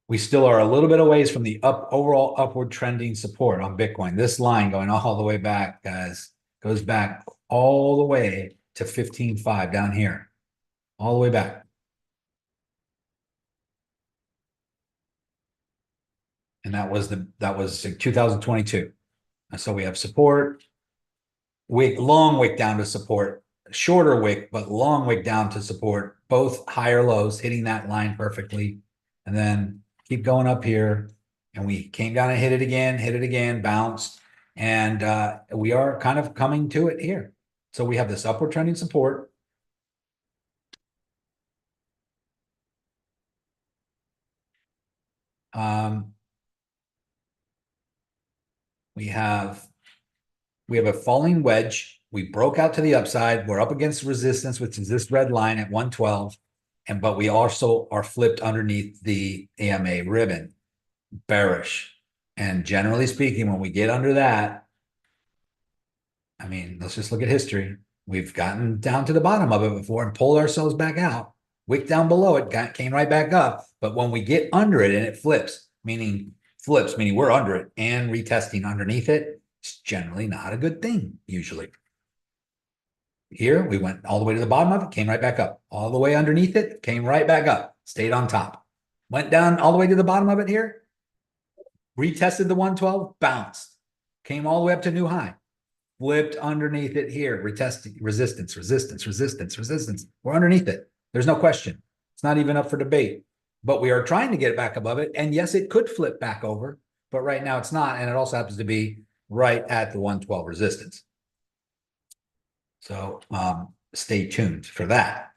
Speaker 1: We still are a little bit away from the overall upward trending support on Bitcoin. This line going all the way back, guys, goes back all the way to 15.5 down here, all the way back. And that was 2022. And so we have support, wick, long wick down to support, shorter wick, but long wick down to support, both higher lows, hitting that line perfectly. And then keep going up here. And we came down and hit it again, bounced. And we are kind of coming to it here. So we have this upward trending support. We have a falling wedge. We broke out to the upside. We're up against resistance, which is this red line at 112. But we also are flipped underneath the AMA ribbon, bearish. And generally speaking, when we get under that, I mean, let's just look at history. We've gotten down to the bottom of it before and pulled ourselves back out. Wick down below it, came right back up. But when we get under it and it flips, meaning we're under it and retesting underneath it, it's generally not a good thing, usually. Here, we went all the way to the bottom of it, came right back up. All the way underneath it, came right back up, stayed on top. Went down all the way to the bottom of it here, retested the 112, bounced, came all the way up to new high, flipped underneath it here, retesting, resistance. We're underneath it. There's no question. It's not even up for debate. But we are trying to get it back above it. And yes, it could flip back over, but right now it's not. And it also happens to be right at the 112 resistance. So stay tuned for that.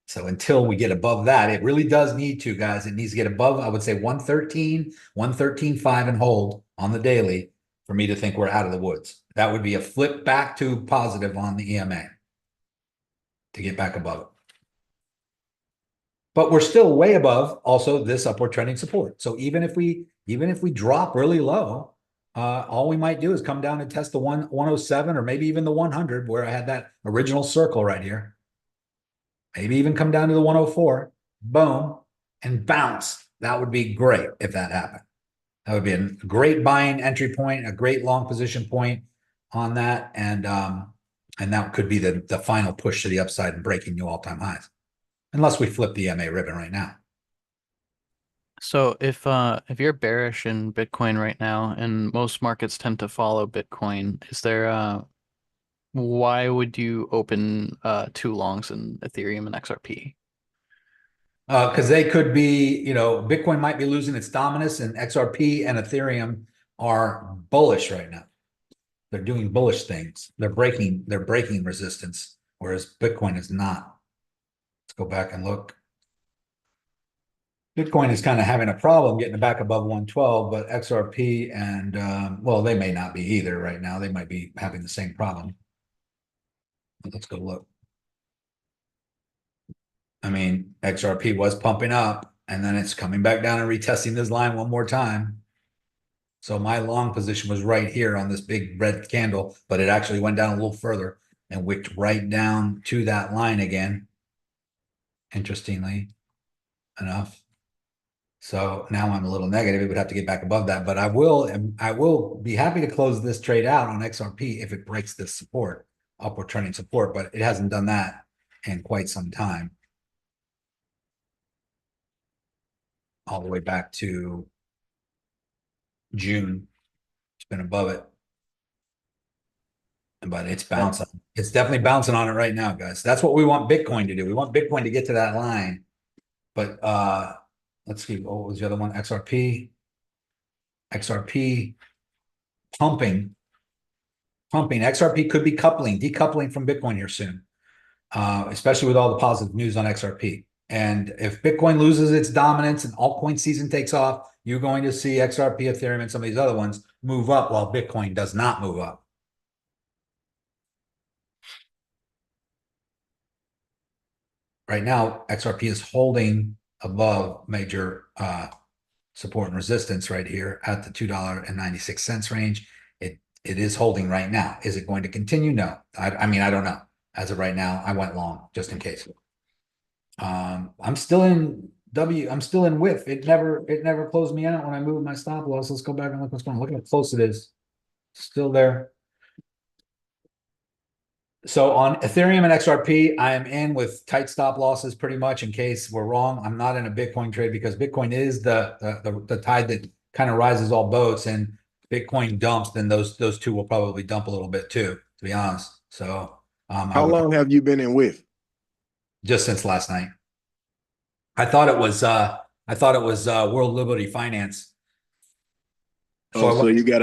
Speaker 1: So until we get above that, it really does need to, guys. It needs to get above, I would say 113, 113.5 and hold on the daily for me to think we're out of the woods. That would be a flip back to positive on the EMA to get back above it. But we're still way above also this upward trending support. So even if we drop really low, all we might do is come down and test the 107 or maybe even the 100 where I had that original circle right here. Maybe even come down to the 104, boom, and bounce. That would be great if that happened. That would be a great buying entry point, a great long position point on that. And that could be the final push to the upside and breaking new all-time highs. Unless we flip the MA ribbon right now.
Speaker 20: So if you're bearish in Bitcoin right now, and most markets tend to follow Bitcoin, is there why would you open two longs in Ethereum and XRP?
Speaker 1: Because they could be, Bitcoin might be losing its dominance, and XRP and Ethereum are bullish right now. They're doing bullish things. They're breaking resistance, whereas Bitcoin is not. Let's go back and look. Bitcoin is kind of having a problem getting it back above 112, but XRP and, well, they may not be either right now. They might be having the same problem. But let's go look. I mean, XRP was pumping up, and then it's coming back down and retesting this line one more time. So my long position was right here on this big red candle, but it actually went down a little further and wicked right down to that line again. Interestingly enough. So now I'm a little negative. It would have to get back above that, but I will be happy to close this trade out on XRP if it breaks this support, upward trending support, but it hasn't done that in quite some time. All the way back to June. It's been above it. But it's bouncing. It's definitely bouncing on it right now, guys. That's what we want Bitcoin to do. We want Bitcoin to get to that line. But let's see, what was the other one? XRP pumping. XRP could be decoupling from Bitcoin here soon, especially with all the positive news on XRP. And if Bitcoin loses its dominance and altcoin season takes off, you're going to see XRP, Ethereum, and some of these other ones move up while Bitcoin does not move up. right now, XRP is holding above major support and resistance right here at the $2.96 range. It is holding right now. Is it going to continue? No. I mean, I don't know. As of right now, I went long just in case. I'm still in I'm still in WIF. It never closed me out when I moved my stop loss. Let's go back and look what's going on. Look how close it is. Still there. So on Ethereum and XRP, I am in with tight stop losses pretty much in case we're wrong. I'm not in a Bitcoin trade because Bitcoin is the tide that kind of rises all boats, and Bitcoin dumps, then those two will probably dump a little bit too, to be honest. So
Speaker 17: how long have you been in WIF?
Speaker 1: Just since last night. I thought it was World Liberty Finance.
Speaker 17: So you got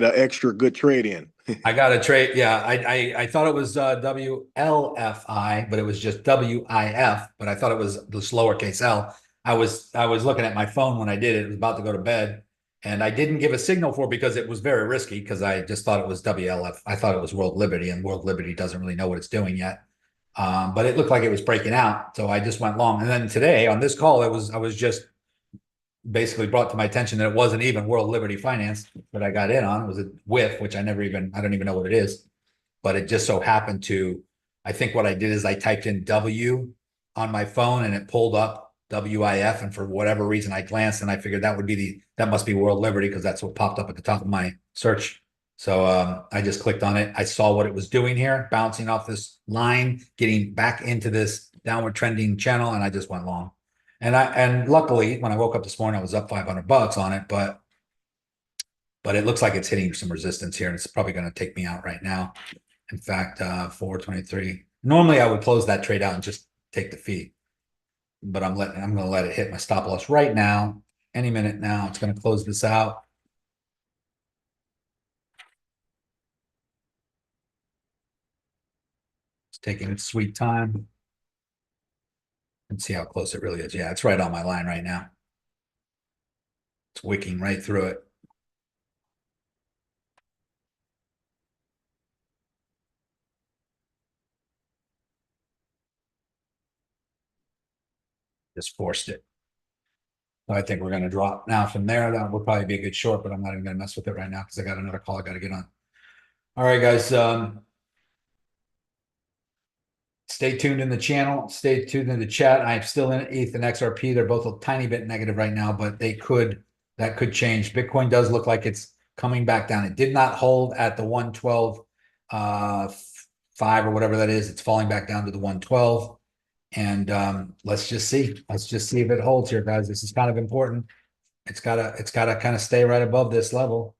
Speaker 17: an extra good trade in.
Speaker 1: I got a trade. Yeah, I thought it was WLFI, but it was just WIF. But I thought it was the lowercase l. I was looking at my phone when I did it. It was about to go to bed, and I didn't give a signal for it because it was very risky. Because I just thought it was WLF. I thought it was World Liberty, and World Liberty doesn't really know what it's doing yet. But it looked like it was breaking out, so I just went long. And then today on this call, I was just basically brought to my attention that it wasn't even World Liberty Finance that I got in on. It was a WIF, which I don't even know what it is, but it just so happened to, I think what I did is I typed in W on my phone and it pulled up WIF. And for whatever reason, I glanced and I figured that must be World Liberty because that's what popped up at the top of my search. So I just clicked on it. I saw what it was doing here, bouncing off this line, getting back into this downward trending channel. And I just went long. And luckily, when I woke up this morning, I was up $500 on it, but it looks like it's hitting some resistance here, and it's probably going to take me out right now. In fact, 423. Normally, I would close that trade out and just take the fee, but I'm going to let it hit my stop loss right now. Any minute now, it's going to close this out. It's taking its sweet time. And see how close it really is. Yeah, it's right on my line right now. It's wicking right through it. Just forced it. So I think we're going to drop now from there. That will probably be a good short, but I'm not even going to mess with it right now because I got another call I got to get on. All right, guys. Stay tuned in the channel. Stay tuned in the chat. I'm still in ETH and XRP. They're both a tiny bit negative right now, but that could change. Bitcoin does look like it's coming back down. It did not hold at the 112 5 or whatever that is. It's falling back down to the 112. And let's just see. Let's just see if it holds here, guys. This is kind of important. It's gotta kind of stay right above this level.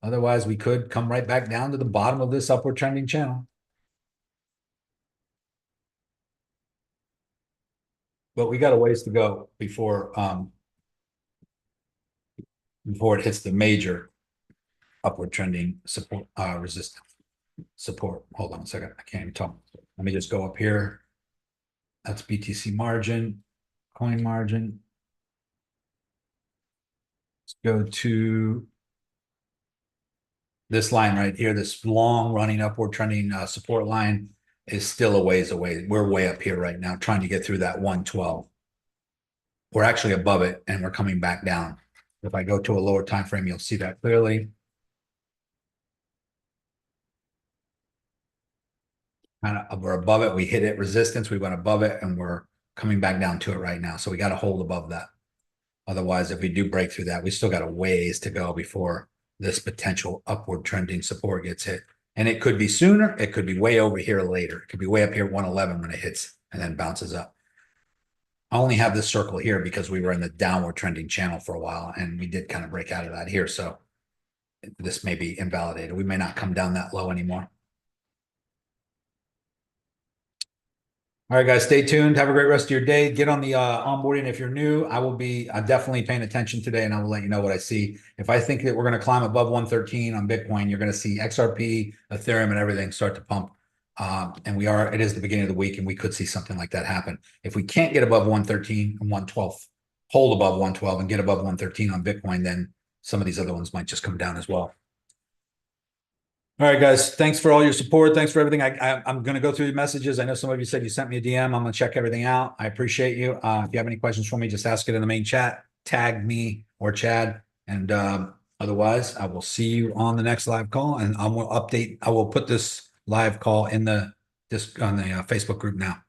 Speaker 1: Otherwise, we could come right back down to the bottom of this upward trending channel. But we got a ways to go before it hits the major upward trending support resistance support. Hold on a second. I can't even talk. Let me just go up here. That's BTC margin, coin margin. Let's go to this line right here. This long running upward trending support line is still a ways away. We're way up here right now, trying to get through that 112. We're actually above it, and we're coming back down. If I go to a lower time frame, you'll see that clearly. We're above it. We hit it resistance. We went above it, and we're coming back down to it right now. So we got to hold above that. Otherwise, if we do break through that, we still got a ways to go before this potential upward trending support gets hit. And it could be sooner. It could be way over here later. It could be way up here 111 when it hits and then bounces up. I only have this circle here because we were in the downward trending channel for a while, and we did kind of break out of that here. So this may be invalidated. We may not come down that low anymore. All right, guys, stay tuned. Have a great rest of your day. Get on the onboarding if you're new. I'm definitely paying attention today, and I will let you know what I see. If I think that we're going to climb above 113 on Bitcoin, you're going to see XRP, Ethereum, and everything start to pump. And it is the beginning of the week, and we could see something like that happen. If we can't get above 113 and 112, hold above 112 and get above 113 on Bitcoin, then some of these other ones might just come down as well. All right, guys. Thanks for all your support. Thanks for everything. I'm going to go through your messages. I know some of you said you sent me a DM. I'm going to check everything out. I appreciate you. If you have any questions for me, just ask it in the main chat. Tag me or Chad. And otherwise, I will see you on the next live call. And I will put this live call in on the Facebook group now.